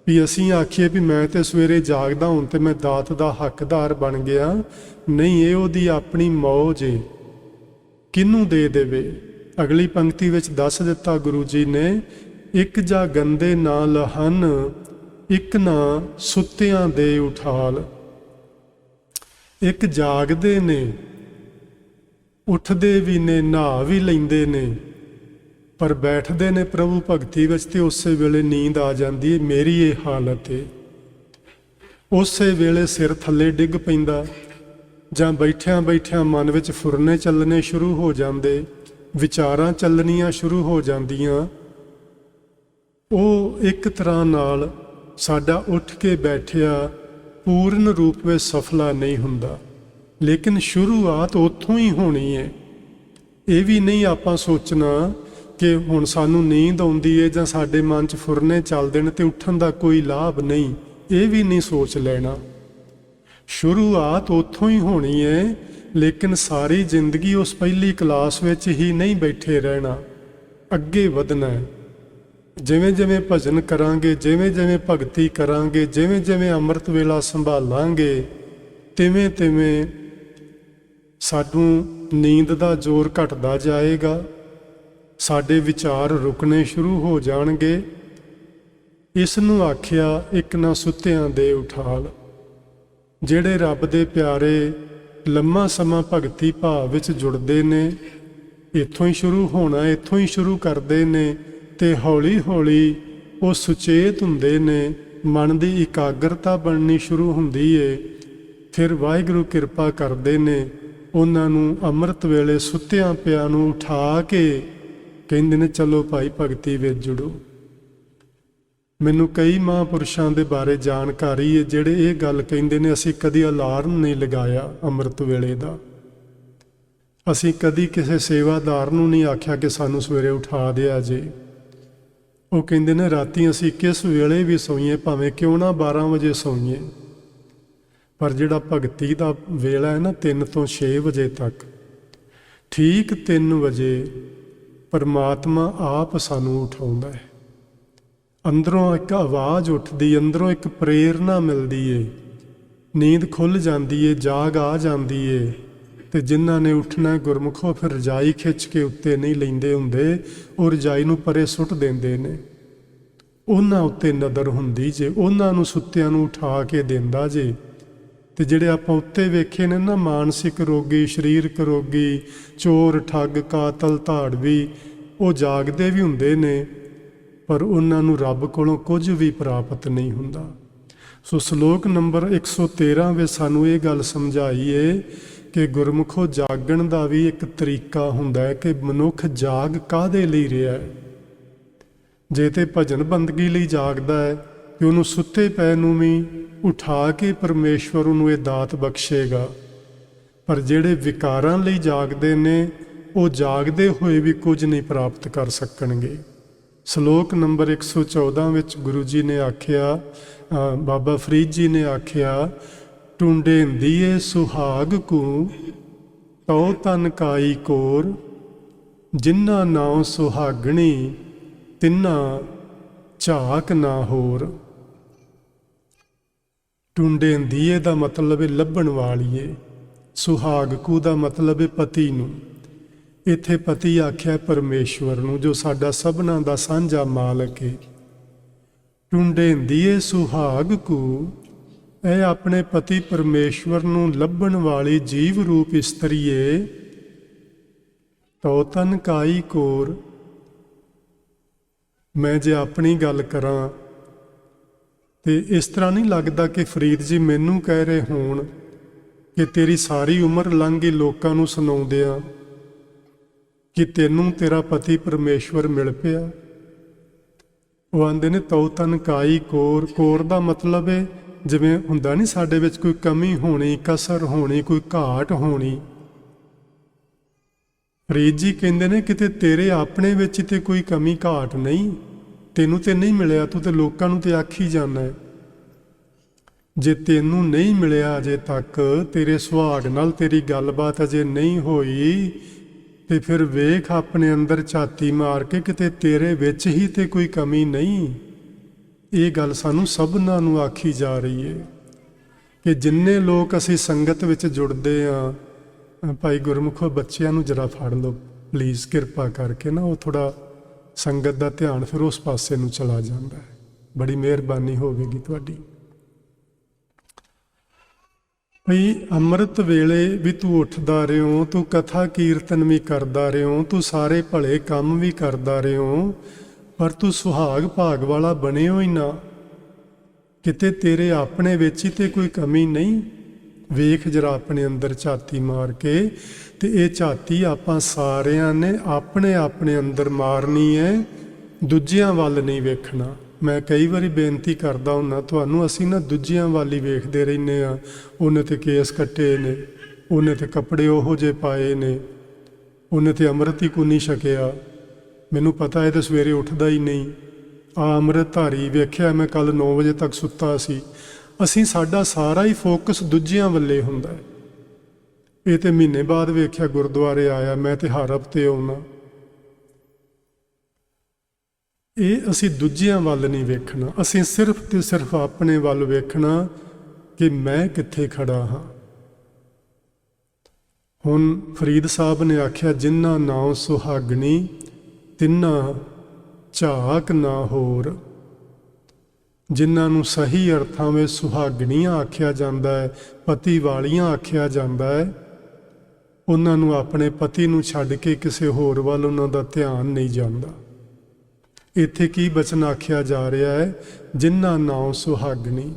ਵੀ ਅਸੀਂ ਆਖੀਏ ਵੀ ਮੈਂ ਤੇ ਸਵੇਰੇ ਜਾਗਦਾ, ਹੁਣ ਤੇ ਮੈਂ ਦਾਤ ਦਾ ਹੱਕਦਾਰ ਬਣ ਗਿਆ। ਨਹੀਂ, ਇਹ ਉਹਦੀ ਆਪਣੀ ਮੌਜ ਏ, ਕਿਹਨੂੰ ਦੇ ਦੇਵੇ। ਅਗਲੀ ਪੰਕਤੀ ਵਿੱਚ ਦੱਸ ਦਿੱਤਾ ਗੁਰੂ ਜੀ ਨੇ, ਇੱਕ ਜਾ ਗੰਦੇ ਨਾ ਲਹਨ, ਇੱਕ ਨਾ ਸੁੱਤਿਆਂ ਦੇ ਉਠਾਲ। ਇੱਕ ਜਾਗਦੇ ਨੇ, ਉੱਠਦੇ ਵੀ ਨੇ, ਨਹਾ ਵੀ ਲੈਂਦੇ ਨੇ, ਪਰ ਬੈਠਦੇ ਨੇ ਪ੍ਰਭੂ ਭਗਤੀ ਵਿੱਚ ਤੇ ਉਸੇ ਵੇਲੇ ਨੀਂਦ ਆ ਜਾਂਦੀ ਹੈ। ਮੇਰੀ ਇਹ ਹਾਲਤ ਹੈ। ਉਸੇ ਵੇਲੇ ਸਿਰ ਥੱਲੇ ਡਿੱਗ ਪੈਂਦਾ, ਜਾਂ ਬੈਠਿਆਂ ਬੈਠਿਆਂ ਮਨ ਵਿੱਚ ਫੁਰਨੇ ਚੱਲਣੇ ਸ਼ੁਰੂ ਹੋ ਜਾਂਦੇ, ਵਿਚਾਰਾਂ ਚੱਲਣੀਆਂ ਸ਼ੁਰੂ ਹੋ ਜਾਂਦੀਆਂ। ਉਹ ਇੱਕ ਤਰ੍ਹਾਂ ਨਾਲ ਸਾਡਾ ਉੱਠ ਕੇ ਬੈਠਿਆ ਪੂਰਨ ਰੂਪ ਵਿੱਚ ਸਫਲਾ ਨਹੀਂ ਹੁੰਦਾ, ਲੇਕਿਨ ਸ਼ੁਰੂਆਤ ਉੱਥੋਂ ਹੀ ਹੋਣੀ ਹੈ। ਇਹ ਵੀ ਨਹੀਂ ਆਪਾਂ ਸੋਚਣਾ ਕਿ ਹੁਣ ਸਾਨੂੰ ਨੀਂਦ ਆਉਂਦੀ ਹੈ ਜਾਂ ਸਾਡੇ ਮਨ 'ਚ ਫੁਰਨੇ ਚੱਲਦੇ ਨੇ ਤੇ ਉੱਠਣ ਦਾ ਕੋਈ ਲਾਭ ਨਹੀਂ, ਇਹ ਵੀ ਨਹੀਂ ਸੋਚ ਲੈਣਾ। ਸ਼ੁਰੂਆਤ ਉੱਥੋਂ ਹੀ ਹੋਣੀ ਹੈ, ਲੇਕਿਨ ਸਾਰੀ ਜ਼ਿੰਦਗੀ ਉਸ ਪਹਿਲੀ ਕਲਾਸ ਵਿੱਚ ਹੀ ਨਹੀਂ ਬੈਠੇ ਰਹਿਣਾ, ਅੱਗੇ ਵਧਣਾ ਹੈ। ਜਿਵੇਂ ਜਿਵੇਂ ਭਜਨ ਕਰਾਂਗੇ, ਜਿਵੇਂ ਜਿਵੇਂ ਭਗਤੀ ਕਰਾਂਗੇ, ਜਿਵੇਂ ਜਿਵੇਂ ਅੰਮ੍ਰਿਤ ਵੇਲਾ ਸੰਭਾਲਾਂਗੇ, ਤਿਵੇਂ ਤਿਵੇਂ ਸਾਨੂੰ ਨੀਂਦ ਦਾ ਜ਼ੋਰ ਘਟਦਾ ਜਾਏਗਾ, ਸਾਡੇ ਵਿਚਾਰ ਰੁਕਣੇ ਸ਼ੁਰੂ ਹੋ ਜਾਣਗੇ। ਇਸ ਨੂੰ ਆਖਿਆ ਇੱਕ ਨਾ ਸੁੱਤਿਆਂ ਦੇ ਉਠਾਲ। ਜਿਹੜੇ ਰੱਬ ਦੇ ਪਿਆਰੇ ਲੰਮਾ ਸਮਾਂ ਭਗਤੀ ਭਾਵ ਵਿੱਚ ਜੁੜਦੇ ਨੇ, ਇੱਥੋਂ ਹੀ ਸ਼ੁਰੂ ਹੋਣਾ, ਇੱਥੋਂ ਹੀ ਸ਼ੁਰੂ ਕਰਦੇ ਨੇ ਤੇ ਹੌਲੀ ਹੌਲੀ ਉਹ ਸੁਚੇਤ ਹੁੰਦੇ ਨੇ, ਮਨ ਦੀ ਇਕਾਗਰਤਾ ਬਣਨੀ ਸ਼ੁਰੂ ਹੁੰਦੀ ਏ। ਫਿਰ ਵਾਹਿਗੁਰੂ ਕਿਰਪਾ ਕਰਦੇ ਨੇ, ਉਹਨਾਂ ਨੂੰ ਅੰਮ੍ਰਿਤ ਵੇਲੇ ਸੁੱਤਿਆਂ ਪਿਆਂ ਨੂੰ ਉਠਾ ਕੇ ਕਹਿੰਦੇ ਨੇ, ਚਲੋ ਭਾਈ ਭਗਤੀ ਵਿੱਚ ਜੁੜੋ। ਮੈਨੂੰ ਕਈ ਮਹਾਂਪੁਰਸ਼ਾਂ ਦੇ ਬਾਰੇ ਜਾਣਕਾਰੀ ਹੈ ਜਿਹੜੇ ਇਹ ਗੱਲ ਕਹਿੰਦੇ ਨੇ, ਅਸੀਂ ਕਦੀ ਅਲਾਰਮ ਨਹੀਂ ਲਗਾਇਆ ਅੰਮ੍ਰਿਤ ਵੇਲੇ ਦਾ, ਅਸੀਂ ਕਦੀ ਕਿਸੇ ਸੇਵਾਦਾਰ ਨੂੰ ਨਹੀਂ ਆਖਿਆ ਕਿ ਸਾਨੂੰ ਸਵੇਰੇ ਉਠਾ ਦਿਆ ਜੇ। ਉਹ ਕਹਿੰਦੇ ਨੇ, ਰਾਤੀ ਅਸੀਂ ਕਿਸ ਵੇਲੇ ਵੀ ਸੋਈਏ, ਭਾਵੇਂ ਕਿਉਂ ਨਾ 12 ਵਜੇ ਸੋਈਏ, ਪਰ ਜਿਹੜਾ ਭਗਤੀ ਦਾ ਵੇਲਾ ਹੈ ਨਾ 3 ਤੋਂ 6 ਵਜੇ ਤੱਕ, ਠੀਕ 3 ਵਜੇ ਪਰਮਾਤਮਾ ਆਪ ਸਾਨੂੰ ਉਠਾਉਂਦਾ ਹੈ। ਅੰਦਰੋਂ ਇੱਕ ਆਵਾਜ਼ ਉੱਠਦੀ, ਅੰਦਰੋਂ ਇੱਕ ਪ੍ਰੇਰਨਾ ਮਿਲਦੀ ਏ ਨੀਂਦ ਖੁੱਲ ਜਾਂਦੀ ਏ, ਜਾਗ ਆ ਜਾਂਦੀ ਏ। ਤੇ ਜਿਨ੍ਹਾਂ ਨੇ ਉੱਠਣਾ ਗੁਰਮੁਖੋ ਫਿਰ ਰਜਾਈ ਖਿੱਚ ਕੇ ਉੱਤੇ ਨਹੀਂ ਲੈਂਦੇ ਹੁੰਦੇ, ਉਹ ਰਜਾਈ ਨੂੰ ਪਰੇ ਸੁੱਟ ਦਿੰਦੇ ਨੇ। ਉਹਨਾਂ ਉੱਤੇ ਨਜ਼ਰ ਹੁੰਦੀ ਜੇ, ਉਹਨਾਂ ਨੂੰ ਸੁੱਤਿਆਂ ਨੂੰ ਉਠਾ ਕੇ ਦਿੰਦਾ ਜੇ। ਤੇ ਜਿਹੜੇ ਆਪਾਂ ਉੱਤੇ ਵੇਖੇ ਨੇ ਨਾ, ਮਾਨਸਿਕ ਰੋਗੀ, ਸਰੀਰਕ ਰੋਗੀ, ਚੋਰ, ਠੱਗ, ਕਾਤਲ, ਧਾੜਵੀ, ਉਹ ਜਾਗਦੇ ਵੀ ਹੁੰਦੇ ਨੇ, ਪਰ ਉਹਨਾਂ ਨੂੰ ਰੱਬ ਕੋਲੋਂ ਕੁਝ ਵੀ ਪ੍ਰਾਪਤ ਨਹੀਂ ਹੁੰਦਾ। ਸੋ ਸ਼ਲੋਕ ਨੰਬਰ 113 ਵਿੱਚ ਸਾਨੂੰ ਇਹ ਗੱਲ ਸਮਝਾਈ ਏ ਕਿ ਗੁਰਮੁਖੋ ਜਾਗਣ ਦਾ ਵੀ ਇੱਕ ਤਰੀਕਾ ਹੁੰਦਾ ਹੈ ਕਿ ਮਨੁੱਖ ਜਾਗ ਕਾਹਦੇ ਲਈ ਰਿਹਾ ਹੈ। ਜੇ ਤੇ ਭਜਨ ਬੰਦਗੀ ਲਈ ਜਾਗਦਾ ਹੈ ਕਿ ਉਹਨੂੰ ਸੁੱਤੇ ਪਏ ਨੂੰ ਵੀ ਉਠਾ ਕੇ ਪਰਮੇਸ਼ਵਰ ਉਹਨੂੰ ਇਹ ਦਾਤ ਬਖਸ਼ੇਗਾ। ਪਰ ਜਿਹੜੇ ਵਿਕਾਰਾਂ ਲਈ ਜਾਗਦੇ ਨੇ, ਉਹ ਜਾਗਦੇ ਹੋਏ ਵੀ ਕੁਝ ਨਹੀਂ ਪ੍ਰਾਪਤ ਕਰ ਸਕਣਗੇ। ਸ਼ਲੋਕ ਨੰਬਰ 114 ਵਿੱਚ ਗੁਰੂ ਜੀ ਨੇ ਆਖਿਆ, ਬਾਬਾ ਫਰੀਦ ਜੀ ਨੇ ਆਖਿਆ, ਟੁੰਡੇਂਦੀਏ ਸੁਹਾਗ ਕੂ ਤਉ ਤਨ ਕਾਈ ਕੋਰ, ਜਿਨ੍ਹਾਂ ਨਾਉ ਸੁਹਾਗਣੀ ਤਿੰਨਾ ਝਾਕ ਨਾ ਹੋਰ। ਟੁੰਡੇਂਦੀਏ ਦਾ ਮਤਲਬ ਹੈ ਲੱਭਣ ਵਾਲੀਏ, ਸੁਹਾਗ ਕੂ ਦਾ ਮਤਲਬ ਹੈ ਪਤੀ ਨੂੰ। ਇੱਥੇ ਪਤੀ ਆਖਿਆ ਪਰਮੇਸ਼ਵਰ ਨੂੰ, ਜੋ ਸਾਡਾ ਸਭਨਾਂ ਦਾ ਸਾਂਝਾ ਮਾਲਕ ਹੈ। ਟੁੰਡੇਂਦੀਏ ਸੁਹਾਗ ਕੂ, ਇਹ ਆਪਣੇ ਪਤੀ ਪਰਮੇਸ਼ਵਰ ਨੂੰ ਲੱਭਣ ਵਾਲੀ ਜੀਵ ਰੂਪ ਇਸਤਰੀ ਏ। ਤਉ ਤਨ ਕਾਈ ਕੋਰ, ਮੈਂ ਜੇ ਆਪਣੀ ਗੱਲ ਕਰਾਂ ਤੇ ਇਸ ਤਰ੍ਹਾਂ ਨਹੀਂ ਲੱਗਦਾ ਕਿ ਫਰੀਦ ਜੀ ਮੈਨੂੰ ਕਹਿ ਰਹੇ ਹੋਣ ਕਿ ਤੇਰੀ ਸਾਰੀ ਉਮਰ ਲੰਘ ਗਈ ਲੋਕਾਂ ਨੂੰ ਸੁਣਾਉਂਦਿਆਂ ਕਿ ਤੈਨੂੰ ਤੇਰਾ ਪਤੀ ਪਰਮੇਸ਼ਵਰ ਮਿਲ ਪਿਆ। ਉਹ ਆਂਦੇ ਨੇ ਤਉ ਤਨ ਕਾਈ ਕੋਰ। ਕੋਰ ਦਾ ਮਤਲਬ ਹੈ ਜਿਵੇਂ ਹੁੰਦਾ ਨਹੀਂ ਸਾਡੇ ਵਿੱਚ ਕੋਈ ਕਮੀ ਹੋਣੀ, ਕਸਰ ਹੋਣੀ, ਕੋਈ ਘਾਟ ਹੋਣੀ। ਫਰੀਦ ਜੀ ਕਹਿੰਦੇ ਨੇ ਕਿਤੇ ਤੇਰੇ ਆਪਣੇ ਵਿੱਚ ਤੇ ਕੋਈ ਕਮੀ ਘਾਟ ਨਹੀਂ, ਤੈਨੂੰ ਤੇ ਨਹੀਂ ਮਿਲਿਆ, ਤੂੰ ਤੇ ਲੋਕਾਂ ਨੂੰ ਤੇ ਆਖੀ ਜਾਂਦਾ। ਜੇ ਤੈਨੂੰ ਨਹੀਂ ਮਿਲਿਆ ਅਜੇ ਤੱਕ, ਤੇਰੇ ਸੁਹਾਗ ਨਾਲ ਤੇਰੀ ਗੱਲਬਾਤ ਅਜੇ ਨਹੀਂ ਹੋਈ, ਤੇ ਫਿਰ ਵੇਖ ਆਪਣੇ ਅੰਦਰ ਝਾਤੀ ਮਾਰ ਕੇ ਕਿਤੇ ਤੇਰੇ ਵਿੱਚ ਹੀ ਤੇ ਕੋਈ ਕਮੀ ਨਹੀਂ। ਇਹ ਗੱਲ ਸਾਨੂੰ ਸਭਨਾਂ ਨੂੰ ਆਖੀ ਜਾ ਰਹੀ ਹੈ ਕਿ ਜਿੰਨੇ ਲੋਕ ਅਸੀਂ ਸੰਗਤ ਵਿੱਚ ਜੁੜਦੇ ਹਾਂ। ਭਾਈ ਗੁਰਮੁਖੋ ਬੱਚਿਆਂ ਨੂੰ ਜਰਾ ਫੜ ਲਓ ਪਲੀਜ਼, ਕਿਰਪਾ ਕਰਕੇ ਨਾ, ਉਹ ਥੋੜਾ ਸੰਗਤ ਦਾ ਧਿਆਨ ਫਿਰ ਉਸ ਪਾਸੇ ਨੂੰ ਚਲਾ ਜਾਂਦਾ ਹੈ। ਬੜੀ ਮਿਹਰਬਾਨੀ ਹੋਵੇਗੀ ਤੁਹਾਡੀ। ਭਈ ਅੰਮ੍ਰਿਤ ਵੇਲੇ ਵੀ ਤੂੰ ਉੱਠਦਾ ਰਿਓ, ਤੂੰ ਕਥਾ ਕੀਰਤਨ ਵੀ ਕਰਦਾ ਰਿਓ, ਤੂੰ ਸਾਰੇ ਭਲੇ ਕੰਮ ਵੀ ਕਰਦਾ ਰਿਓ, ਪਰ ਤੂੰ ਸੁਹਾਗ ਭਾਗ ਵਾਲਾ ਬਣਿਓ ਹੀ ਨਾ। ਕਿਤੇ ਤੇਰੇ ਆਪਣੇ ਵਿੱਚ ਹੀ ਤੇ ਕੋਈ ਕਮੀ ਨਹੀਂ। ਵੇਖ ਜਰਾ ਆਪਣੇ ਅੰਦਰ ਝਾਤੀ ਮਾਰ ਕੇ, ਤੇ ਇਹ ਝਾਤੀ ਆਪਾਂ ਸਾਰਿਆਂ ਨੇ ਆਪਣੇ ਆਪਣੇ ਅੰਦਰ ਮਾਰਨੀ ਹੈ, ਦੂਜਿਆਂ ਵੱਲ ਨਹੀਂ ਵੇਖਣਾ। ਮੈਂ ਕਈ ਵਾਰੀ ਬੇਨਤੀ ਕਰਦਾ ਹੁੰਦਾ ਤੁਹਾਨੂੰ, ਅਸੀਂ ਨਾ ਦੂਜਿਆਂ ਵੱਲ ਹੀ ਵੇਖਦੇ ਰਹਿੰਦੇ ਹਾਂ। ਉਹਨੇ ਤੇ ਕੇਸ ਕੱਟੇ ਨੇ, ਉਹਨੇ ਤੇ ਕੱਪੜੇ ਉਹੋ ਜਿਹੇ ਪਾਏ ਨੇ, ਉਹਨੇ ਤੇ ਅੰਮ੍ਰਿਤ ਹੀ ਕੋਈ ਨਹੀਂ ਛਕਿਆ, ਮੈਨੂੰ ਪਤਾ ਇਹ ਤਾਂ ਸਵੇਰੇ ਉੱਠਦਾ ਹੀ ਨਹੀਂ। ਆ ਅੰਮ੍ਰਿਤਧਾਰੀ ਵੇਖਿਆ ਮੈਂ ਕੱਲ 9 ਵਜੇ ਤੱਕ ਸੁੱਤਾ ਸੀ। ਅਸੀਂ ਸਾਡਾ ਸਾਰਾ ਹੀ ਫੋਕਸ ਦੂਜਿਆਂ ਵੱਲੇ ਹੁੰਦਾ ਹੈ। ਇਹ ਤੇ ਮਹੀਨੇ ਬਾਅਦ ਵੇਖਿਆ ਗੁਰਦੁਆਰੇ ਆਇਆ, ਮੈਂ ਤੇ ਹਰ ਹਫ਼ਤੇ ਆਉਣਾ। ਇਹ ਅਸੀਂ ਦੂਜਿਆਂ ਵੱਲ ਨਹੀਂ ਵੇਖਣਾ, ਅਸੀਂ ਸਿਰਫ ਤੇ ਸਿਰਫ ਆਪਣੇ ਵੱਲ ਵੇਖਣਾ ਕਿ ਮੈਂ ਕਿੱਥੇ ਖੜਾ ਹਾਂ। ਹੁਣ ਫਰੀਦ ਸਾਹਿਬ ਨੇ ਆਖਿਆ, ਜਿਨ੍ਹਾਂ ਨਾਉ ਸੁਹਾਗਣੀ ਤਿੰਨਾ ਝਾਕ ਨਾ ਹੋਰ। ਜਿਨ੍ਹਾਂ ਨੂੰ ਸਹੀ ਅਰਥਾਂ ਵਿੱਚ ਸੁਹਾਗਣੀਆਂ ਆਖਿਆ ਜਾਂਦਾ ਹੈ, ਪਤੀ ਵਾਲੀਆਂ ਆਖਿਆ ਜਾਂਦਾ ਹੈ, ਉਹਨਾਂ ਨੂੰ ਆਪਣੇ ਪਤੀ ਨੂੰ ਛੱਡ ਕੇ ਕਿਸੇ ਹੋਰ ਵੱਲ ਉਹਨਾਂ ਦਾ ਧਿਆਨ ਨਹੀਂ ਜਾਂਦਾ। ਇੱਥੇ ਕੀ ਬਚਨ ਆਖਿਆ ਜਾ ਰਿਹਾ ਹੈ? ਜਿਨ੍ਹਾਂ ਨਾਉ ਸੁਹਾਗਣੀ,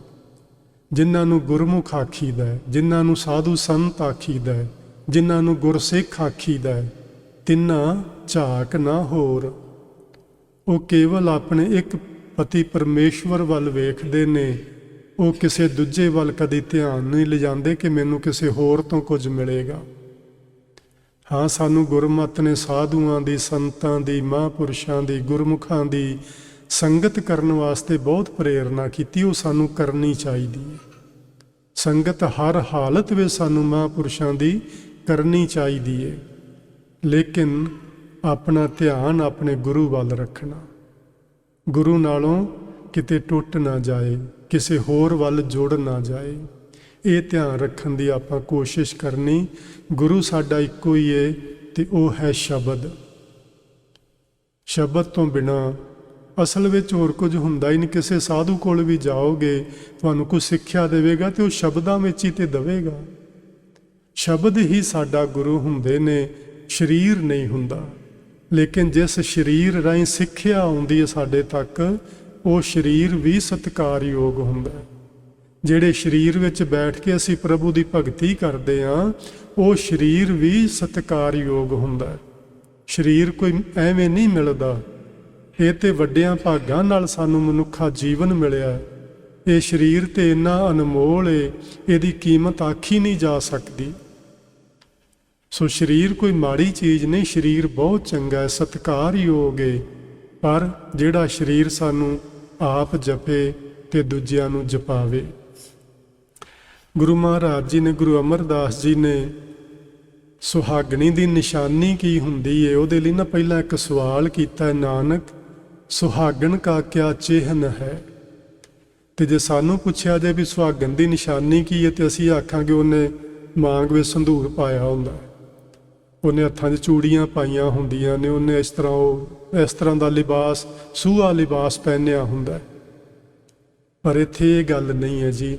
ਜਿਨ੍ਹਾਂ ਨੂੰ ਗੁਰਮੁਖ ਆਖੀਦਾ ਹੈ, ਜਿਨ੍ਹਾਂ ਨੂੰ ਸਾਧੂ ਸੰਤ ਆਖੀਦਾ ਹੈ, ਜਿਨ੍ਹਾਂ ਨੂੰ ਗੁਰਸਿੱਖ ਆਖੀਦਾ ਹੈ, ਤਿੰਨਾ ਝਾਕ ਨਾ ਹੋਰ। ਉਹ ਕੇਵਲ ਆਪਣੇ ਇੱਕ ਪਤੀ ਪਰਮੇਸ਼ਵਰ ਵੱਲ ਵੇਖਦੇ ਨੇ, ਉਹ ਕਿਸੇ ਦੂਜੇ ਵੱਲ ਕਦੀ ਧਿਆਨ ਨਹੀਂ ਲਿਜਾਂਦੇ ਕਿ ਮੈਨੂੰ ਕਿਸੇ ਹੋਰ ਤੋਂ ਕੁਝ ਮਿਲੇਗਾ। ਹਾਂ, ਸਾਨੂੰ ਗੁਰਮਤਿ ਨੇ ਸਾਧੂਆਂ ਦੀ, ਸੰਤਾਂ ਦੀ, ਮਹਾਂਪੁਰਸ਼ਾਂ ਦੀ, ਗੁਰਮੁਖਾਂ ਦੀ ਸੰਗਤ ਕਰਨ ਵਾਸਤੇ ਬਹੁਤ ਪ੍ਰੇਰਨਾ ਕੀਤੀ। ਉਹ ਸਾਨੂੰ ਕਰਨੀ ਚਾਹੀਦੀ ਹੈ। ਸੰਗਤ ਹਰ ਹਾਲਤ ਵਿੱਚ ਸਾਨੂੰ ਮਹਾਂਪੁਰਸ਼ਾਂ ਦੀ ਕਰਨੀ ਚਾਹੀਦੀ ਹੈ, ਲੇਕਿਨ ਆਪਣਾ ਧਿਆਨ ਆਪਣੇ ਗੁਰੂ ਵੱਲ ਰੱਖਣਾ। ਗੁਰੂ ਨਾਲੋਂ ਕਿਤੇ ਟੁੱਟ ਨਾ ਜਾਏ, ਕਿਸੇ ਹੋਰ ਵੱਲ ਜੁੜ ਨਾ ਜਾਏ। ਇਹ ਧਿਆਨ ਰੱਖਣ ਦੀ ਆਪਾਂ ਕੋਸ਼ਿਸ਼ ਕਰਨੀ। ਗੁਰੂ ਸਾਡਾ ਇੱਕੋ ਹੀ ਹੈ ਤੇ ਉਹ ਹੈ ਸ਼ਬਦ। ਸ਼ਬਦ ਤੋਂ ਬਿਨਾਂ ਅਸਲ ਵਿੱਚ ਹੋਰ ਕੁਝ ਹੁੰਦਾ ਹੀ ਨਹੀਂ। ਕਿਸੇ ਸਾਧੂ ਕੋਲ ਵੀ ਜਾਓਗੇ, ਤੁਹਾਨੂੰ ਕੁਝ ਸਿੱਖਿਆ ਦੇਵੇਗਾ ਤੇ ਉਹ ਸ਼ਬਦਾਂ ਵਿੱਚ ਹੀ ਤੇ ਦੇਵੇਗਾ। ਸ਼ਬਦ ਹੀ ਸਾਡਾ ਗੁਰੂ ਹੁੰਦੇ ਨੇ, ਸਰੀਰ ਨਹੀਂ ਹੁੰਦਾ। ਲੇਕਿਨ ਜਿਸ ਸਰੀਰ ਰਾਹੀਂ ਸਿੱਖਿਆ ਆਉਂਦੀ ਹੈ ਸਾਡੇ ਤੱਕ, ਉਹ ਸਰੀਰ ਵੀ ਸਤਿਕਾਰਯੋਗ ਹੁੰਦਾ। ਜਿਹੜੇ ਸਰੀਰ ਵਿੱਚ ਬੈਠ ਕੇ ਅਸੀਂ ਪ੍ਰਭੂ ਦੀ ਭਗਤੀ ਕਰਦੇ ਹਾਂ, ਉਹ ਸਰੀਰ ਵੀ ਸਤਿਕਾਰਯੋਗ ਹੁੰਦਾ। ਸਰੀਰ ਕੋਈ ਐਵੇਂ ਨਹੀਂ ਮਿਲਦਾ। ਇਹ ਤੇ ਵੱਡਿਆਂ ਭਾਗਾਂ ਨਾਲ ਸਾਨੂੰ ਮਨੁੱਖਾ ਜੀਵਨ ਮਿਲਿਆ। ਇਹ ਸਰੀਰ ਤੇ ਇੰਨਾ ਅਨਮੋਲ ਹੈ, ਇਹਦੀ ਕੀਮਤ ਆਖੀ ਨਹੀਂ ਜਾ ਸਕਦੀ। ਸੋ ਸਰੀਰ ਕੋਈ ਮਾੜੀ ਚੀਜ਼ ਨਹੀਂ, ਸਰੀਰ ਬਹੁਤ ਚੰਗਾ ਹੈ, ਸਤਿਕਾਰਯੋਗ ਹੈ। ਪਰ ਜਿਹੜਾ ਸਰੀਰ ਸਾਨੂੰ ਆਪ ਜਪੇ ਤੇ ਦੂਜਿਆਂ ਨੂੰ ਜਪਾਵੇ। ਗੁਰੂ ਮਹਾਰਾਜ ਜੀ ਨੇ, ਗੁਰੂ ਅਮਰਦਾਸ ਜੀ ਨੇ ਸੁਹਾਗਣੀ ਦੀ ਨਿਸ਼ਾਨੀ ਕੀ ਹੁੰਦੀ ਹੈ ਉਹਦੇ ਲਈ ਨਾ ਪਹਿਲਾਂ ਇੱਕ ਸਵਾਲ ਕੀਤਾ ਹੈ, ਨਾਨਕ ਸੁਹਾਗਣ ਕਾ ਕਿਆ ਚਿਹਨ ਹੈ। ਤੇ ਜੇ ਸਾਨੂੰ ਪੁੱਛਿਆ ਜਾਏ ਵੀ ਸੁਹਾਗਣ ਦੀ ਨਿਸ਼ਾਨੀ ਕੀ ਹੈ, ਤੇ ਅਸੀਂ ਆਖਾਂਗੇ ਉਹਨੇ ਮਾਂਗ ਵਿੱਚ ਸੰਧੂਰ ਪਾਇਆ ਹੁੰਦਾ, ਉਹਨੇ ਹੱਥਾਂ 'ਚ ਚੂੜੀਆਂ ਪਾਈਆਂ ਹੁੰਦੀਆਂ ਨੇ, ਉਹਨੇ ਇਸ ਤਰ੍ਹਾਂ ਦਾ ਲਿਬਾਸ, ਸੂਹਾ ਲਿਬਾਸ ਪਹਿਨਿਆ ਹੁੰਦਾ। ਪਰ ਇੱਥੇ ਇਹ ਗੱਲ ਨਹੀਂ ਹੈ ਜੀ।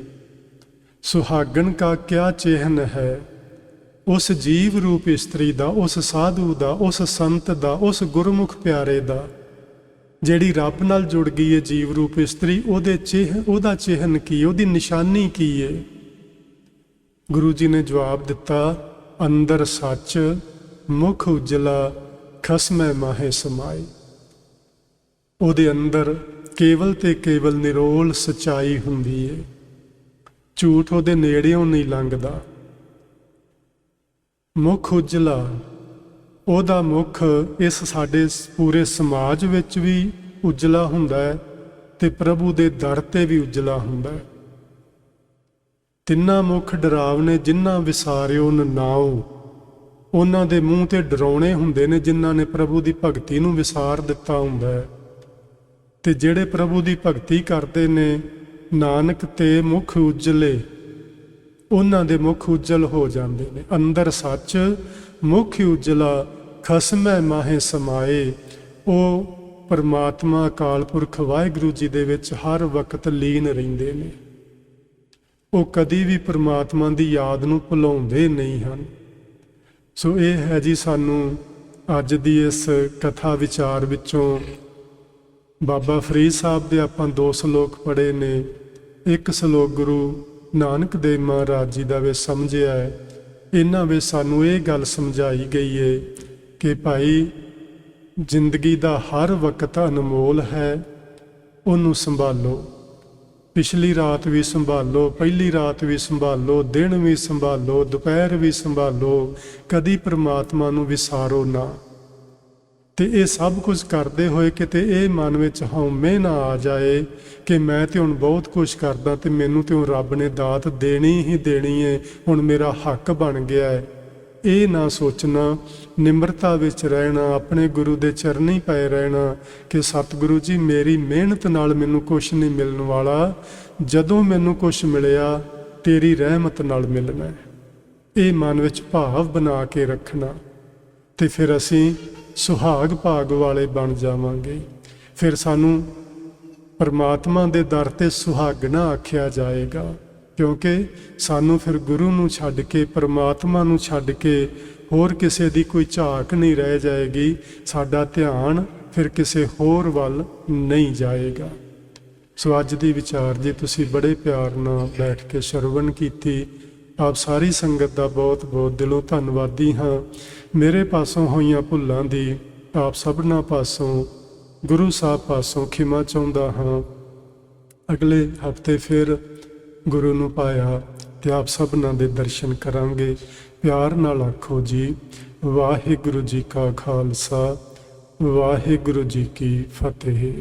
ਸੁਹਾਗਣ ਕਾ ਕਿਆ ਚਿਹਨ ਹੈ? ਉਸ ਜੀਵ ਰੂਪ ਇਸਤਰੀ ਦਾ, ਉਸ ਸਾਧੂ ਦਾ, ਉਸ ਸੰਤ ਦਾ, ਉਸ ਗੁਰਮੁਖ ਪਿਆਰੇ ਦਾ, ਜਿਹੜੀ ਰੱਬ ਨਾਲ ਜੁੜ ਗਈ ਹੈ ਜੀਵ ਰੂਪ ਇਸਤਰੀ, ਉਹਦਾ ਚਿਹਨ ਕੀ, ਉਹਦੀ ਨਿਸ਼ਾਨੀ ਕੀ ਹੈ? ਗੁਰੂ ਜੀ ਨੇ ਜਵਾਬ ਦਿੱਤਾ, ਅੰਦਰ ਸੱਚ, ਮੁਖ ਉਜਲਾ, ਖਸਮੈ ਮਾਹੇ ਸਮਾਈ। ਉਹਦੇ ਅੰਦਰ ਕੇਵਲ ਤੇ ਕੇਵਲ ਨਿਰੋਲ ਸਚਾਈ ਹੁੰਦੀ ਹੈ। ਝੂਠ ਉਹਦੇ ਨੇੜਿਓਂ ਨਹੀਂ ਲੰਘਦਾ। ਮੁਖ ਉਜਲਾ, ਉਹਦਾ ਮੁਖ ਇਸ ਸਾਡੇ ਪੂਰੇ ਸਮਾਜ ਵਿੱਚ ਵੀ ਉਜਲਾ ਹੁੰਦਾ ਹੈ ਤੇ ਪ੍ਰਭੂ ਦੇ ਦਰ ਤੇ ਵੀ ਉਜਲਾ ਹੁੰਦਾ ਹੈ। ਤਿੰਨਾਂ ਮੁਖ ਡਰਾਵਨੇ, ਜਿਨ੍ਹਾਂ ਵਿਸਾਰਿਓ ਨਾਉ, ਉਹਨਾਂ ਦੇ ਮੂੰਹ ਤੇ ਡਰਾਉਣੇ ਹੁੰਦੇ ਨੇ ਜਿਨ੍ਹਾਂ ਨੇ ਪ੍ਰਭੂ ਦੀ ਭਗਤੀ ਨੂੰ ਵਿਸਾਰ ਦਿੱਤਾ ਹੁੰਦਾ ਹੈ। ਤੇ ਜਿਹੜੇ ਪ੍ਰਭੂ ਦੀ ਭਗਤੀ ਕਰਦੇ ਨੇ, ਨਾਨਕ ਤੇ ਮੁਖ ਉਜਲੇ, ਉਹਨਾਂ ਦੇ ਮੁਖ ਉਜਲ ਹੋ ਜਾਂਦੇ ਨੇ। ਅੰਦਰ ਸੱਚ, ਮੁਖ ਉਜਲਾ, ਖਸਮੈ ਮਾਹੇ ਸਮਾਏ। ਉਹ ਪਰਮਾਤਮਾ ਅਕਾਲ ਪੁਰਖ ਵਾਹਿਗੁਰੂ ਜੀ ਦੇ ਵਿੱਚ ਹਰ ਵਕਤ ਲੀਨ ਰਹਿੰਦੇ ਨੇ। ਉਹ ਕਦੀ ਵੀ ਪਰਮਾਤਮਾ ਦੀ ਯਾਦ ਨੂੰ ਭੁਲਾਉਂਦੇ ਨਹੀਂ ਹਨ। ਸੋ ਇਹ ਹੈ ਜੀ ਸਾਨੂੰ ਅੱਜ ਦੀ ਇਸ ਕਥਾ ਵਿਚਾਰ ਵਿੱਚੋਂ ਬਾਬਾ ਫਰੀਦ ਸਾਹਿਬ ਦੇ ਆਪਾਂ 2 ਸ਼ਲੋਕ ਪੜ੍ਹੇ ਨੇ। ਇੱਕ ਸ਼ਲੋਕ ਗੁਰੂ ਨਾਨਕ ਦੇਵ ਮਹਾਰਾਜ ਜੀ ਦਾ ਵੀ ਸਮਝਿਆ ਹੈ। ਇਹਨਾਂ ਵਿੱਚ ਸਾਨੂੰ ਇਹ ਗੱਲ ਸਮਝਾਈ ਗਈ ਹੈ ਕਿ ਭਾਈ ਜ਼ਿੰਦਗੀ ਦਾ ਹਰ ਵਕਤ ਅਨਮੋਲ ਹੈ, ਉਹਨੂੰ ਸੰਭਾਲੋ। ਪਿਛਲੀ ਰਾਤ ਵੀ ਸੰਭਾਲੋ, ਪਹਿਲੀ ਰਾਤ ਵੀ ਸੰਭਾਲੋ, ਦਿਨ ਵੀ ਸੰਭਾਲੋ, ਦੁਪਹਿਰ ਵੀ ਸੰਭਾਲੋ। ਕਦੀ ਪ੍ਰਮਾਤਮਾ ਨੂੰ ਵਿਸਾਰੋ ਨਾ। ਤੇ ਇਹ ਸਭ ਕੁਝ ਕਰਦੇ ਹੋਏ ਕਿਤੇ ਇਹ ਮਨ ਵਿੱਚ ਹਉਮੈ ਨਾ ਆ ਜਾਏ ਕਿ ਮੈਂ ਤੇ ਹੁਣ ਬਹੁਤ ਕੁਝ ਕਰਦਾ ਤੇ ਮੈਨੂੰ ਤੇ ਹੁਣ ਰੱਬ ਨੇ ਦਾਤ ਦੇਣੀ ਹੀ ਦੇਣੀ ਹੈ, ਹੁਣ ਮੇਰਾ ਹੱਕ ਬਣ ਗਿਆ ਹੈ। ਇਹ ਨਾ ਸੋਚਣਾ, ਨਿਮਰਤਾ ਵਿੱਚ ਰਹਿਣਾ, ਆਪਣੇ ਗੁਰੂ ਦੇ ਚਰਨੀ ਪਏ ਰਹਿਣਾ ਕਿ ਸਤਿਗੁਰੂ ਜੀ ਮੇਰੀ ਮਿਹਨਤ ਨਾਲ ਮੈਨੂੰ ਕੁਛ ਨਹੀਂ ਮਿਲਣ ਵਾਲਾ, ਜਦੋਂ ਮੈਨੂੰ ਕੁਛ ਮਿਲਿਆ ਤੇਰੀ ਰਹਿਮਤ ਨਾਲ ਮਿਲਣਾ। ਇਹ ਮਨ ਵਿੱਚ ਭਾਵ ਬਣਾ ਕੇ ਰੱਖਣਾ ਤੇ ਫਿਰ ਅਸੀਂ ਸੁਹਾਗ ਭਾਗ ਵਾਲੇ ਬਣ ਜਾਵਾਂਗੇ। ਫਿਰ ਸਾਨੂੰ ਪਰਮਾਤਮਾ ਦੇ ਦਰ ਤੇ ਸੁਹਾਗਣਾ ਆਖਿਆ ਜਾਏਗਾ, ਕਿਉਂਕਿ ਸਾਨੂੰ ਫਿਰ ਗੁਰੂ ਨੂੰ ਛੱਡ ਕੇ, ਪਰਮਾਤਮਾ ਨੂੰ ਛੱਡ ਕੇ ਹੋਰ ਕਿਸੇ ਦੀ ਕੋਈ ਝਾਕ ਨਹੀਂ ਰਹਿ ਜਾਏਗੀ। ਸਾਡਾ ਧਿਆਨ ਫਿਰ ਕਿਸੇ ਹੋਰ ਵੱਲ ਨਹੀਂ ਜਾਏਗਾ। ਸੋ ਅੱਜ ਦੀ ਵਿਚਾਰ ਜੀ ਤੁਸੀਂ ਬੜੇ ਪਿਆਰ ਨਾਲ ਬੈਠ ਕੇ ਸ਼ਰਵਣ ਕੀਤੀ। ਆਪ ਸਾਰੀ ਸੰਗਤ ਦਾ ਬਹੁਤ ਬਹੁਤ ਦਿਲੋਂ ਧੰਨਵਾਦੀ ਹਾਂ। ਮੇਰੇ ਪਾਸੋਂ ਹੋਈਆਂ ਭੁੱਲਾਂ ਦੀ ਆਪ ਸਭਨਾਂ ਪਾਸੋਂ, ਗੁਰੂ ਸਾਹਿਬ ਪਾਸੋਂ ਖਿਮਾ ਚਾਹੁੰਦਾ ਹਾਂ। ਅਗਲੇ ਹਫਤੇ ਫਿਰ ਗੁਰੂ ਨੂੰ ਪਾਇਆ ਤੇ ਆਪ ਸਭਨਾਂ ਦੇ ਦਰਸ਼ਨ ਕਰਾਂਗੇ। ਪਿਆਰ ਨਾਲ ਆਖੋ ਜੀ, ਵਾਹਿਗੁਰੂ ਜੀ ਕਾ ਖਾਲਸਾ, ਵਾਹਿਗੁਰੂ ਜੀ ਕੀ ਫਤਿਹ।